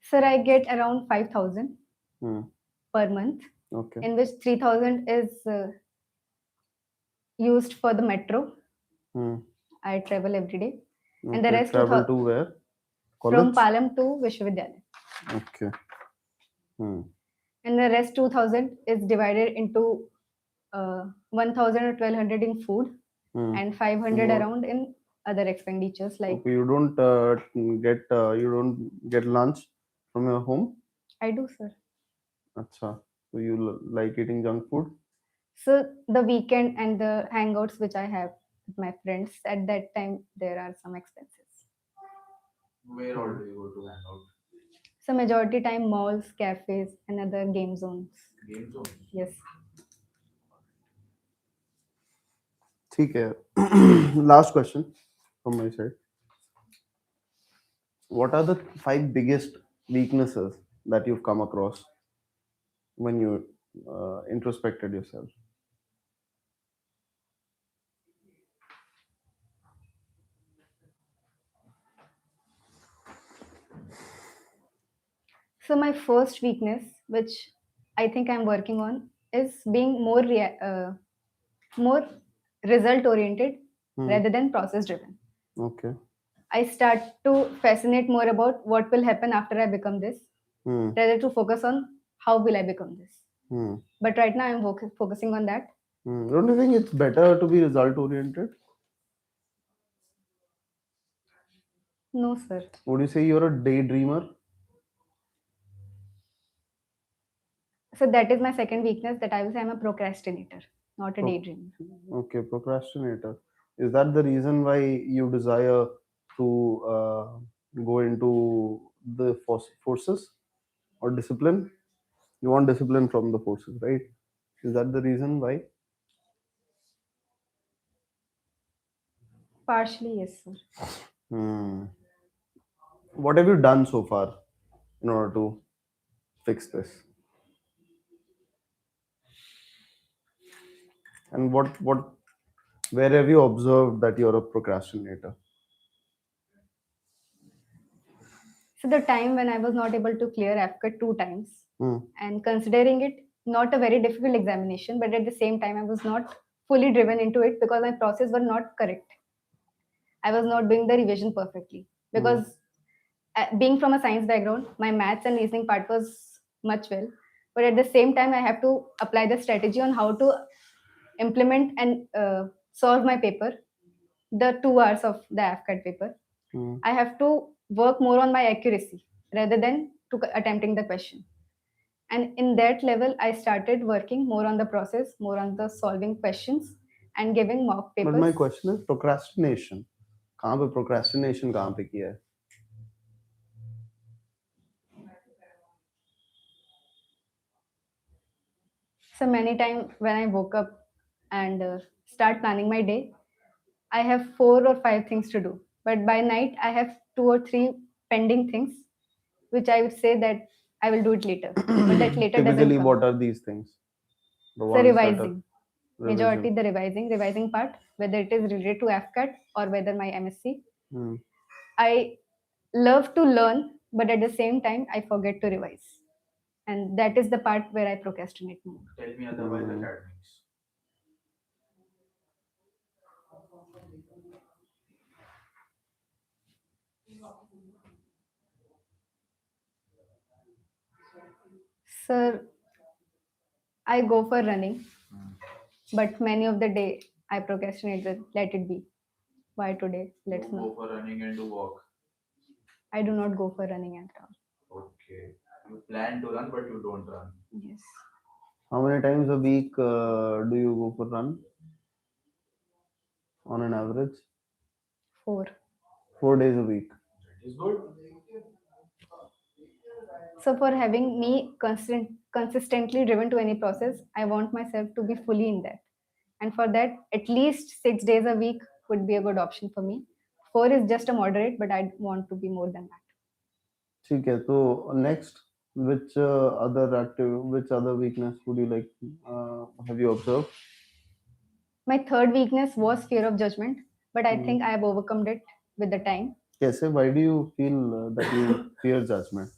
[SPEAKER 2] Sir, I get around 5,000
[SPEAKER 1] Hmm.
[SPEAKER 2] per month,
[SPEAKER 1] Okay.
[SPEAKER 2] in which 3,000 is used for the metro.
[SPEAKER 1] Hmm.
[SPEAKER 2] I travel every day. And the
[SPEAKER 1] Okay.
[SPEAKER 2] rest
[SPEAKER 1] Travel
[SPEAKER 2] 2,000
[SPEAKER 1] to where?
[SPEAKER 2] from
[SPEAKER 1] College?
[SPEAKER 2] Palam to Vishwavidyalaya.
[SPEAKER 1] Okay. Hmm.
[SPEAKER 2] And the rest 2,000 is divided into 1,000 or 1,200 in food
[SPEAKER 1] Hmm.
[SPEAKER 2] and
[SPEAKER 1] And
[SPEAKER 2] 500
[SPEAKER 1] what?
[SPEAKER 2] around in other expenditures like
[SPEAKER 1] Okay. You don't get lunch from your home.
[SPEAKER 2] I do, sir.
[SPEAKER 1] Acha. So you like eating junk food?
[SPEAKER 2] So the weekend and the hangouts which I have with my friends, at that time there are some expenses.
[SPEAKER 3] Where all
[SPEAKER 1] Hmm.
[SPEAKER 3] do you go to hang out?
[SPEAKER 2] So majority time malls, cafes, and other game zones.
[SPEAKER 3] Game zones.
[SPEAKER 2] Yes.
[SPEAKER 1] ठीक है. Last question from my side. What are the five biggest weaknesses that you've come across when you introspected yourself?
[SPEAKER 2] So my first weakness, which I think I'm working on, is being more result oriented
[SPEAKER 1] Hmm.
[SPEAKER 2] rather than process driven.
[SPEAKER 1] Okay.
[SPEAKER 2] I start to fascinate more about what will happen after I become this,
[SPEAKER 1] Hmm.
[SPEAKER 2] rather to focus on how will I become this.
[SPEAKER 1] Hmm.
[SPEAKER 2] But right now I'm focusing on that.
[SPEAKER 1] Hmm. Don't you think it's better to be result oriented?
[SPEAKER 2] No, sir.
[SPEAKER 1] Would you say you're a daydreamer?
[SPEAKER 2] So that is my second weakness, that I will say I'm a procrastinator, not a
[SPEAKER 1] Pro-
[SPEAKER 2] daydreamer.
[SPEAKER 1] okay, procrastinator. Is that the reason why you desire to go into the forces or discipline? You want discipline from the forces, right? Is that the reason why?
[SPEAKER 2] Partially, yes, sir.
[SPEAKER 1] Hmm. What have you done so far in order to fix this? And where have you observed that you're a procrastinator?
[SPEAKER 2] So the time when I was not able to clear AFCAT two times,
[SPEAKER 1] Hmm.
[SPEAKER 2] and considering it not a very difficult examination, but at the same time I was not fully driven into it because my process were not correct. I was not doing the revision perfectly
[SPEAKER 1] Hmm.
[SPEAKER 2] because being from a science background, my maths and reasoning part was much well, but at the same time I have to apply the strategy on how to implement and solve my paper, the 2 hours of the AFCAT paper.
[SPEAKER 1] Hmm.
[SPEAKER 2] I have to work more on my accuracy rather than to attempting the question. And in that level, I started working more on the process, more on the solving questions and giving mock
[SPEAKER 1] But
[SPEAKER 2] papers.
[SPEAKER 1] my question is procrastination. कहाँ पे procrastination कहाँ पे किया है?
[SPEAKER 2] So many times when I woke up and start planning my day, I have 4 or 5 things to do. But by night, I have 2 or 3 pending things, which I would say that I will do it later. But that later doesn't
[SPEAKER 1] Typically,
[SPEAKER 2] come.
[SPEAKER 1] what are these things? The
[SPEAKER 2] So
[SPEAKER 1] ones that are
[SPEAKER 2] revising, majority
[SPEAKER 1] revision.
[SPEAKER 2] the revising part, whether it is related to AFCAT or whether my MSc.
[SPEAKER 1] Hmm.
[SPEAKER 2] I love to learn, but at the same time, I forget to revise. And that is the part where I procrastinate more.
[SPEAKER 3] Tell me otherwise
[SPEAKER 1] Hmm.
[SPEAKER 3] academics.
[SPEAKER 2] Sir, I go for running,
[SPEAKER 3] Hmm.
[SPEAKER 2] but many of the day I procrastinate that let it be. Why today?
[SPEAKER 3] You
[SPEAKER 2] Let's
[SPEAKER 3] go
[SPEAKER 2] not.
[SPEAKER 3] for running and do walk.
[SPEAKER 2] I do not go for running at all.
[SPEAKER 3] Okay. You plan to run, but you don't run.
[SPEAKER 2] Yes.
[SPEAKER 1] How many times a week do you go for run on an average?
[SPEAKER 2] 4.
[SPEAKER 1] 4 days a week.
[SPEAKER 3] That is good.
[SPEAKER 2] So for having me constant consistently driven to any process, I want myself to be fully in that. And for that, at least 6 days a week would be a good option for me. Four is just a moderate, but I want to be more than that.
[SPEAKER 1] ठीक है, तो next, which other weakness would you like, have you observed?
[SPEAKER 2] My third weakness was fear of judgment, but I
[SPEAKER 1] Hmm.
[SPEAKER 2] think I have overcome it with the time.
[SPEAKER 1] कैसे? Why do you feel that you fear judgment?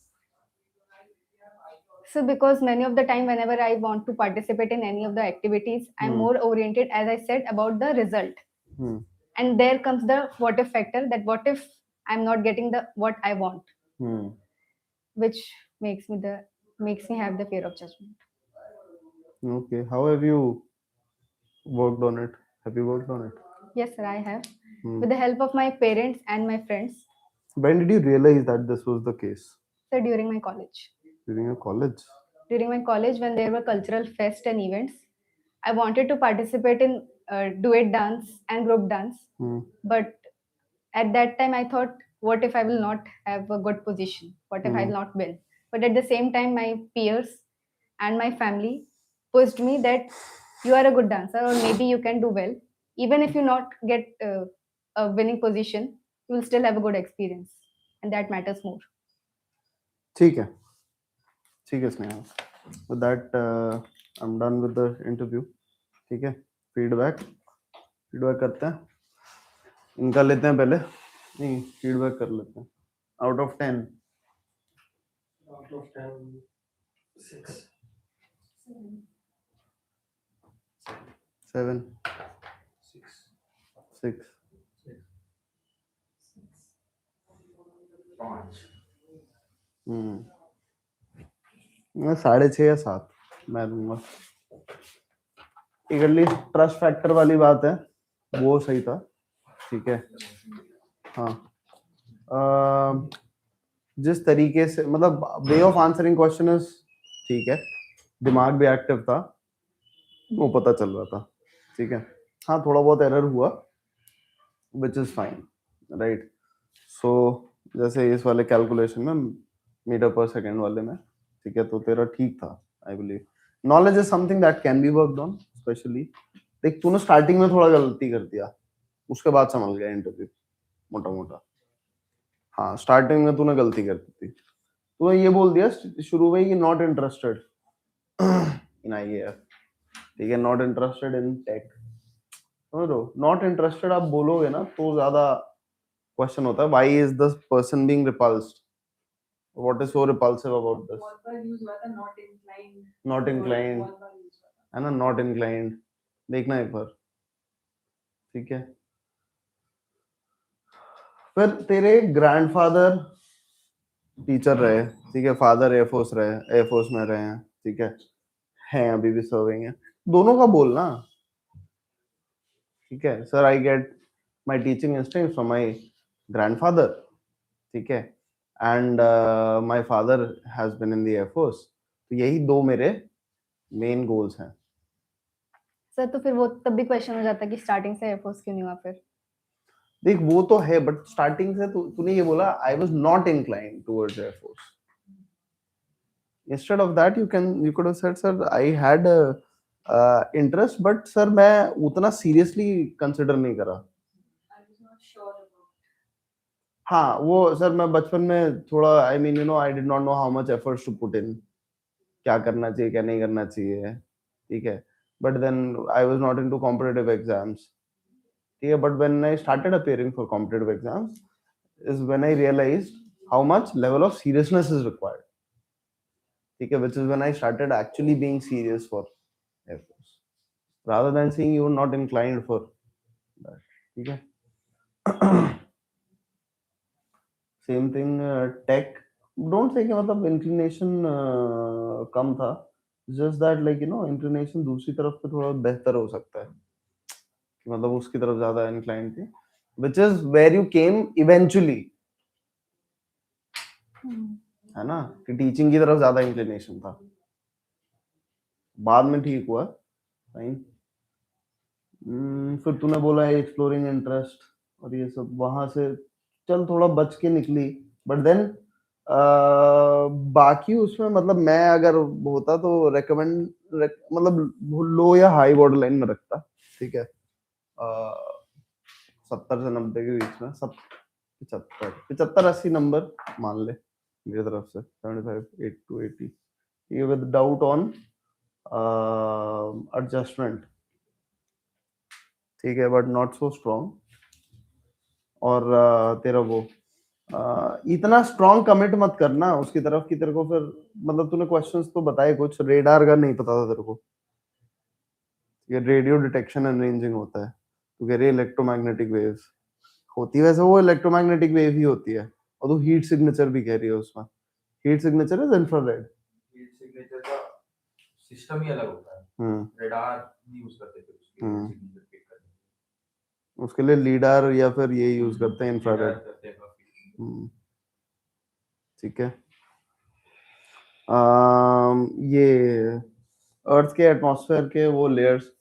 [SPEAKER 2] So, because many of the time, whenever I want to participate in any of the activities, I'm
[SPEAKER 1] Hmm.
[SPEAKER 2] more oriented, as I said, about the result.
[SPEAKER 1] Hmm.
[SPEAKER 2] And there comes the what if factor, that what if I'm not getting the what I want,
[SPEAKER 1] Hmm.
[SPEAKER 2] which makes me have the fear of judgment.
[SPEAKER 1] Okay. How have you worked on it? Have you worked on it?
[SPEAKER 2] Yes, sir, I have.
[SPEAKER 1] Hmm.
[SPEAKER 2] With the help of my parents and my friends.
[SPEAKER 1] When did you realize that this was the case?
[SPEAKER 2] So during my college.
[SPEAKER 1] During your college?
[SPEAKER 2] During my college, when there were cultural fest and events, I wanted to participate in duet dance and group dance.
[SPEAKER 1] Hmm.
[SPEAKER 2] But at that time, I thought, what if I will not have a good position? What if I
[SPEAKER 1] Hmm.
[SPEAKER 2] will not win? But at the same time, my peers and my family pushed me that you are a good dancer, or maybe you can do well. Even if you not get a winning position, you will still have a good experience, and that matters more.
[SPEAKER 1] ठीक है, ठीक है Sneha. With that, I'm done with the interview. ठीक है, feedback करते हैं. इनका लेते हैं पहले. नहीं, फीडबैक कर लेते हैं. Out of 10.
[SPEAKER 4] Out of 10, 6.
[SPEAKER 1] 7.
[SPEAKER 4] 6.
[SPEAKER 1] 6.
[SPEAKER 4] 6.
[SPEAKER 3] पाँच.
[SPEAKER 1] मैं 6.5 या 7 मैं दूंगा. एक एटलीस्ट ट्रस्ट फैक्टर वाली बात है, वो सही था. ठीक है. हाँ. जिस तरीके से, मतलब way of answering question is ठीक है. दिमाग भी एक्टिव था, वो पता चल रहा था. ठीक है. हाँ, थोड़ा बहुत एरर हुआ, विच इज फाइन, राइट. सो जैसे इस वाले कैलकुलेशन में, मीटर पर सेकेंड वाले में, ठीक है, तो तेरा ठीक था. I believe knowledge is something that can be worked on. Specially देख, तूने स्टार्टिंग में थोड़ा गलती कर दिया, उसके बाद संभल गया इंटरव्यू मोटा मोटा. हाँ, स्टार्टिंग में तूने गलती कर दी थी. तूने ये बोल दिया शुरू में कि नॉट इंटरेस्टेड इन आईएएफ. ठीक है, नॉट इंटरेस्टेड इन टेक. समझ लो, नॉट इंटरेस्टेड आप बोलोगे ना तो ज्यादा क्वेश्चन होता है. Why is this person being repulsed? What is so repulsive about this?
[SPEAKER 5] बहुत बार यूज हुआ था नॉट इंक्लाइंड.
[SPEAKER 1] नॉट इंक्लाइंड,
[SPEAKER 5] बहुत बार यूज हुआ था.
[SPEAKER 1] है ना, नॉट इंक्लाइंड. देखना एक बार. ठीक है. फिर तेरे ग्रैंडफादर टीचर रहे, ठीक है, फादर एयरफोर्स में रहे हैं, ठीक है अभी भी सर्विंग है. दोनों का बोलना. ठीक है, sir I get my teaching instinct from my grandfather. ठीक है, and my father has been in the air force. तो यही दो मेरे मेन गोल्स हैं.
[SPEAKER 2] सर, तो फिर वो तब भी क्वेश्चन हो जाता है कि स्टार्टिंग से एयरफोर्स क्यों नहीं हुआ फिर.
[SPEAKER 1] देख, वो तो है, बट स्टार्टिंग से तूने ये बोला I was not inclined towards air force. Instead of that you could have said sir I had interest, but sir मैं उतना सीरियसली कंसिडर नहीं करा.
[SPEAKER 5] I was not sure about.
[SPEAKER 1] हाँ, वो सर मैं बचपन में थोड़ा, I mean you know, I did not know how much efforts to put in. क्या करना चाहिए, क्या नहीं करना चाहिए. ठीक है, but then I was not into competitive exams. ठीक है, but when I started appearing for competitive exams is when I realized how much level of seriousness is required. ठीक है, which is when I started actually being serious for Air Force, rather than saying you were not inclined for that. ठीक है. Same thing take. Don't say कि मतलब inclination कम था, just that like you know inclination दूसरी तरफ पे थोड़ा बेहतर हो सकता है, कि मतलब उसकी तरफ ज्यादा इंक्लाइंड थी, which is where you came eventually. है ना, कि टीचिंग की तरफ ज्यादा इंक्लिनेशन था, बाद में ठीक हुआ. फाइन. फिर तूने बोला है एक्सप्लोरिंग इंटरेस्ट और ये सब, वहां से चल थोड़ा बच के निकली. बट देन बाकी उसमें मतलब मैं अगर होता तो मतलब लो या हाई बॉर्डर लाइन में रखता, ठीक है। 70 से 90 के बीच में सब, 75, 75, 80 नंबर मान ले मेरी तरफ से, 75, 8 to 80, ये विद डाउट ऑन एडजस्टमेंट, ठीक है, बट नॉट सो स्ट्रॉन्ग। और तेरा वो इतना स्ट्रॉन्ग कमिट मत करना उसकी तरफ कि तेरे को फिर, मतलब तूने क्वेश्चंस तो बताए, कुछ रेडार का नहीं पता था तेरे को, ये रेडियो डिटेक्शन एंड रेंजिंग होता है, तो कह रही है इलेक्ट्रोमैग्नेटिक वेव्स होती है, वैसे वो इलेक्ट्रोमैग्नेटिक वेव ही होती है, और तू हीट सिग्नेचर भी कह रही है उसमें, heat signature is infrared.
[SPEAKER 3] Heat signature का सिस्टम ही अलग होता है,
[SPEAKER 1] हम्म
[SPEAKER 3] रेडार नहीं यूज करते थे उसके
[SPEAKER 1] हम्म।
[SPEAKER 3] सिग्नेचर पिक करने
[SPEAKER 1] उसके लिए लीडार या फिर ये यूज करते हैं,
[SPEAKER 3] के लिए
[SPEAKER 1] इंफ्रारेड।
[SPEAKER 3] radar करते हैं काफी।
[SPEAKER 1] ठीक है। ये अर्थ के एटमॉस्फेयर के वो लेयर्स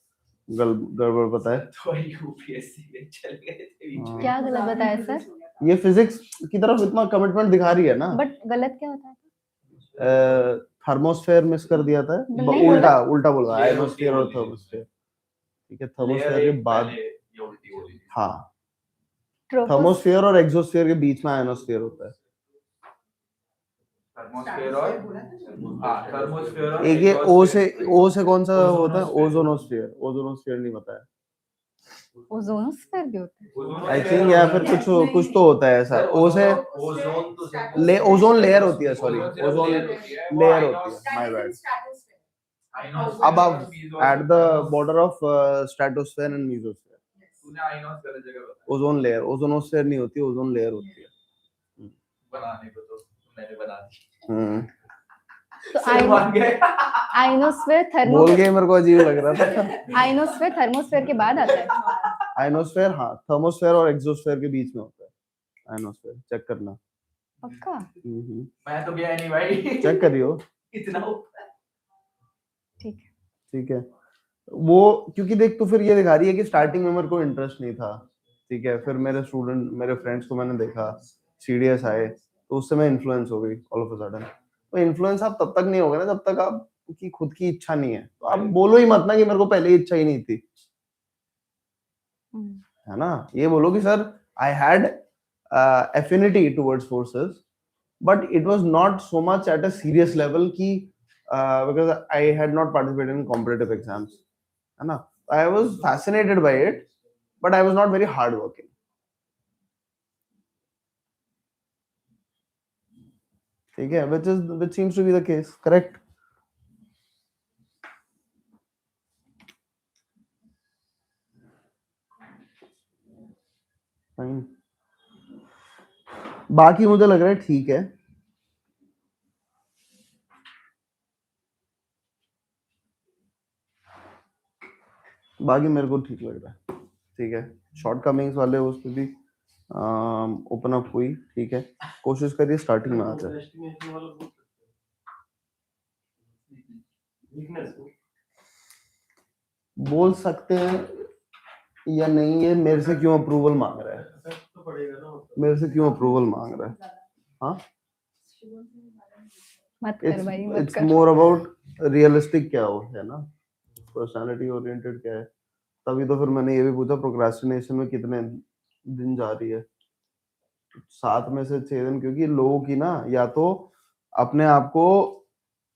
[SPEAKER 1] गड़बड़ बताए।
[SPEAKER 3] तो यूपीएससी में चल गए थे बीच में।
[SPEAKER 2] क्या गलत बताया सर?
[SPEAKER 1] ये फिजिक्स की तरफ इतना कमिटमेंट दिखा रही है ना,
[SPEAKER 2] बट गलत क्या होता है?
[SPEAKER 1] थर्मोस्फेयर मिस कर दिया था,
[SPEAKER 2] नहीं
[SPEAKER 1] उल्टा
[SPEAKER 2] बोला।
[SPEAKER 1] उल्टा बोला,
[SPEAKER 3] Layer
[SPEAKER 1] आयनोस्फीयर
[SPEAKER 3] होती
[SPEAKER 1] और
[SPEAKER 3] है,
[SPEAKER 1] थर्मोस्फेयर, ठीक है,
[SPEAKER 3] लेयर
[SPEAKER 1] थर्मोस्फेयर के
[SPEAKER 3] एक
[SPEAKER 1] बाद,
[SPEAKER 3] पहले ये उल्टी बोली थी।
[SPEAKER 1] हाँ,
[SPEAKER 2] ट्रोपोस
[SPEAKER 1] थर्मोस्फेयर और एक्सोस्फेयर के बीच में आयनोस्फेयर होता है।
[SPEAKER 3] थर्मोस्फेयर और हाँ थर्मोस्फेयर और
[SPEAKER 1] एक ये ओ से
[SPEAKER 3] exosphere,
[SPEAKER 1] कौन सा होता है,
[SPEAKER 3] ओजोनोस्फेयर।
[SPEAKER 1] ओजोनोस्फेयर, ओजोनोस्फेयर नहीं बताया
[SPEAKER 2] ओजोनोस्फेयर भी होता है।
[SPEAKER 1] आई
[SPEAKER 3] ओजोनोस्फेयर
[SPEAKER 1] थिंक, या
[SPEAKER 3] होता
[SPEAKER 1] फिर
[SPEAKER 3] है।
[SPEAKER 1] कुछ तो होता है ऐसा, ओ से
[SPEAKER 3] ओजोन तो सिर्फ
[SPEAKER 1] ओजोन लेयर होती है, सॉरी,
[SPEAKER 3] ओजोन सिर्फ
[SPEAKER 1] ओजोन
[SPEAKER 3] लेयर होती है, वो
[SPEAKER 1] लेयर होती
[SPEAKER 3] आइनोस
[SPEAKER 1] है, माय बैड,
[SPEAKER 3] आइनोस्फेयर
[SPEAKER 1] above
[SPEAKER 3] और mesosphere।
[SPEAKER 1] at the border of stratosphere and mesosphere।
[SPEAKER 3] तूने आइनोस गलत जगह बताया,
[SPEAKER 1] ओजोन लेयर, ओजोनोस्फेयर नहीं होती, ओजोन लेयर होती है।
[SPEAKER 3] बनाने को तो मैंने बना दी।
[SPEAKER 1] हम्म।
[SPEAKER 2] तो
[SPEAKER 3] सर मान गए।
[SPEAKER 2] आइनोस्फेयर
[SPEAKER 1] बोल के ही मेरे को अजीब लग रहा था।
[SPEAKER 2] आइनोस्फेयर थर्मोस्फेयर के बाद आता है।
[SPEAKER 1] आयनोस्फेयर, हाँ, थर्मोस्फेयर और एक्सोस्फेयर के बीच में होता है आयनोस्फेयर, चेक करना।
[SPEAKER 2] पक्का?
[SPEAKER 3] मैं तो गया नहीं भाई।
[SPEAKER 1] चेक करियो।
[SPEAKER 3] इतना ऊपर।
[SPEAKER 2] ठीक है।
[SPEAKER 1] ठीक है, वो क्योंकि देख, तो फिर ये दिखा रही है कि स्टार्टिंग में मेरे को इंटरेस्ट नहीं था, ठीक है, फिर मेरे फ्रेंड्स को मैंने देखा, सीडीएस आए, तो उससे मैं इन्फ्लुएंस हो गई ऑल ऑफ अ सडन। तो इन्फ्लुएंस आप तब तक नहीं होगा ना जब तक आप की खुद की इच्छा नहीं है, तो आप बोलो ही मत ना कि मेरे को पहले ही इच्छा ही नहीं थी, है ना, ये बोलो कि sir I had affinity towards forces, but it was not so much at a serious level ki because I had not participated in competitive exams, है ना, I was fascinated by it, but I was not very hardworking, ठीक है, which seems to be the case, correct? Fine. बाकी मुझे लग रहा है ठीक है, बाकी मेरे को ठीक लग रहा है, ठीक है, शॉर्ट कमिंग्स वाले उस पे भी ओपन अप हुई, ठीक है, कोशिश करिए स्टार्टिंग में आ जाए।
[SPEAKER 4] Procrastination वाला बोल सकते हैं। Weakness को।
[SPEAKER 1] बोल सकते हैं या नहीं, ये मेरे से क्यों अप्रूवल मांग रहा है,
[SPEAKER 4] Effect तो पड़ेगा ना मतलब।
[SPEAKER 1] मेरे से क्यों अप्रूवल मांग रहा है, हाँ,
[SPEAKER 2] मत कर भाई, मत
[SPEAKER 1] इट्स
[SPEAKER 2] कर।
[SPEAKER 1] मोर अबाउट रियलिस्टिक क्या हो, है ना, पर्सनालिटी ओरिएंटेड क्या है, तभी तो फिर मैंने ये भी पूछा प्रोक्रास्टिनेशन में कितने दिन जा रही है, 7 में से 6 दिन, क्योंकि लोगों की ना या तो अपने आप को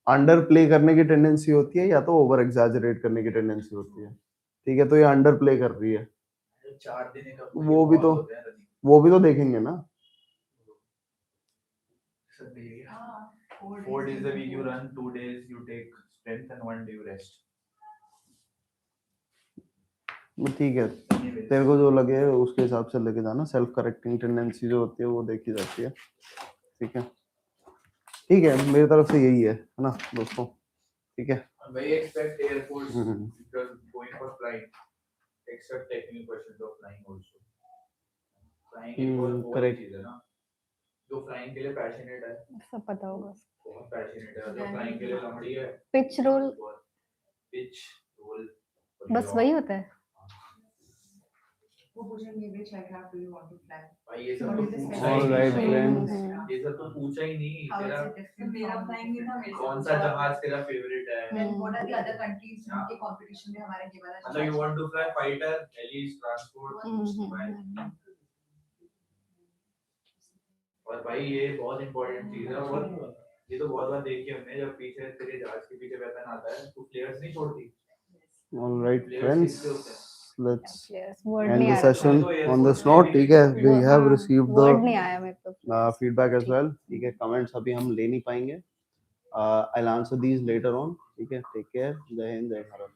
[SPEAKER 1] अंडर प्ले करने की टेंडेंसी होती है या तो ओवर एग्जैजरेट करने की टेंडेंसी होती है, ठीक है, तो ये अंडर प्ले कर रही है,
[SPEAKER 3] 4 दिन का
[SPEAKER 1] वो भी तो वो भी तो देखेंगे ना।
[SPEAKER 3] 4 days a week you run, 2 days you take strength and 1 day you rest.
[SPEAKER 1] ठीक है, तेरे को जो लगे उसके हिसाब से लेके जाना, सेल्फ करेक्टिंग टेंडेंसी जो होती है वो देखी जाती है, ठीक है, ठीक है, मेरी तरफ से यही है ना दोस्तों, ठीक है।
[SPEAKER 3] May expect Air Force because going for flying, except technical questions of flying also. Flying एक और
[SPEAKER 1] correct.
[SPEAKER 3] चीज है ना, जो flying के लिए passionate है,
[SPEAKER 2] सब पता होगा।
[SPEAKER 3] बहुत passionate है, जो flying के लिए लमड़ी है,
[SPEAKER 2] पिच रोल,
[SPEAKER 3] pitch roll,
[SPEAKER 2] बस वही होता है।
[SPEAKER 6] वो पूछेंगे which aircraft do you want to fly?
[SPEAKER 3] भाई ये सब
[SPEAKER 6] What
[SPEAKER 3] तो
[SPEAKER 6] is the
[SPEAKER 3] पूछा ही
[SPEAKER 1] Alright,
[SPEAKER 3] नहीं
[SPEAKER 1] friends.
[SPEAKER 3] ये सब तो पूछा ही नहीं
[SPEAKER 6] How is
[SPEAKER 3] तेरा
[SPEAKER 6] it different
[SPEAKER 5] मेरा
[SPEAKER 6] from
[SPEAKER 5] flying नहीं था मेरे से
[SPEAKER 3] कौन सा
[SPEAKER 5] पूछा।
[SPEAKER 3] जहाज तेरा फेवरेट है
[SPEAKER 6] Then what are the other countries जिनके competition में हमारे ये वाला
[SPEAKER 3] मतलब you want to fly fighter helis transport और भाई ये बहुत इंपॉर्टेंट चीज है और ये तो बहुत बार देखी हमने जब पीछे तेरे जहाज के पीछे वेपन आता है तो प्लेयर्स नहीं छोड़ती
[SPEAKER 1] All right,
[SPEAKER 3] प्लेयर्स
[SPEAKER 1] friends.
[SPEAKER 3] सीखते होते हैं
[SPEAKER 1] Let's
[SPEAKER 2] Yes, word
[SPEAKER 1] end
[SPEAKER 2] नहीं
[SPEAKER 1] the
[SPEAKER 2] आ रहा था।
[SPEAKER 1] session
[SPEAKER 3] तो Air
[SPEAKER 1] on this
[SPEAKER 3] Force में
[SPEAKER 1] note.
[SPEAKER 3] भी
[SPEAKER 1] ठीक है, we
[SPEAKER 2] वो-
[SPEAKER 1] have
[SPEAKER 2] हाँ,
[SPEAKER 1] received
[SPEAKER 2] word
[SPEAKER 1] the
[SPEAKER 2] नहीं आया मेरे को।
[SPEAKER 1] feedback as well. ठीक है, comments अभी हम ले नहीं पाएंगे. I'll answer these later on. ठीक है, take care. जय हिंद, जय भारत.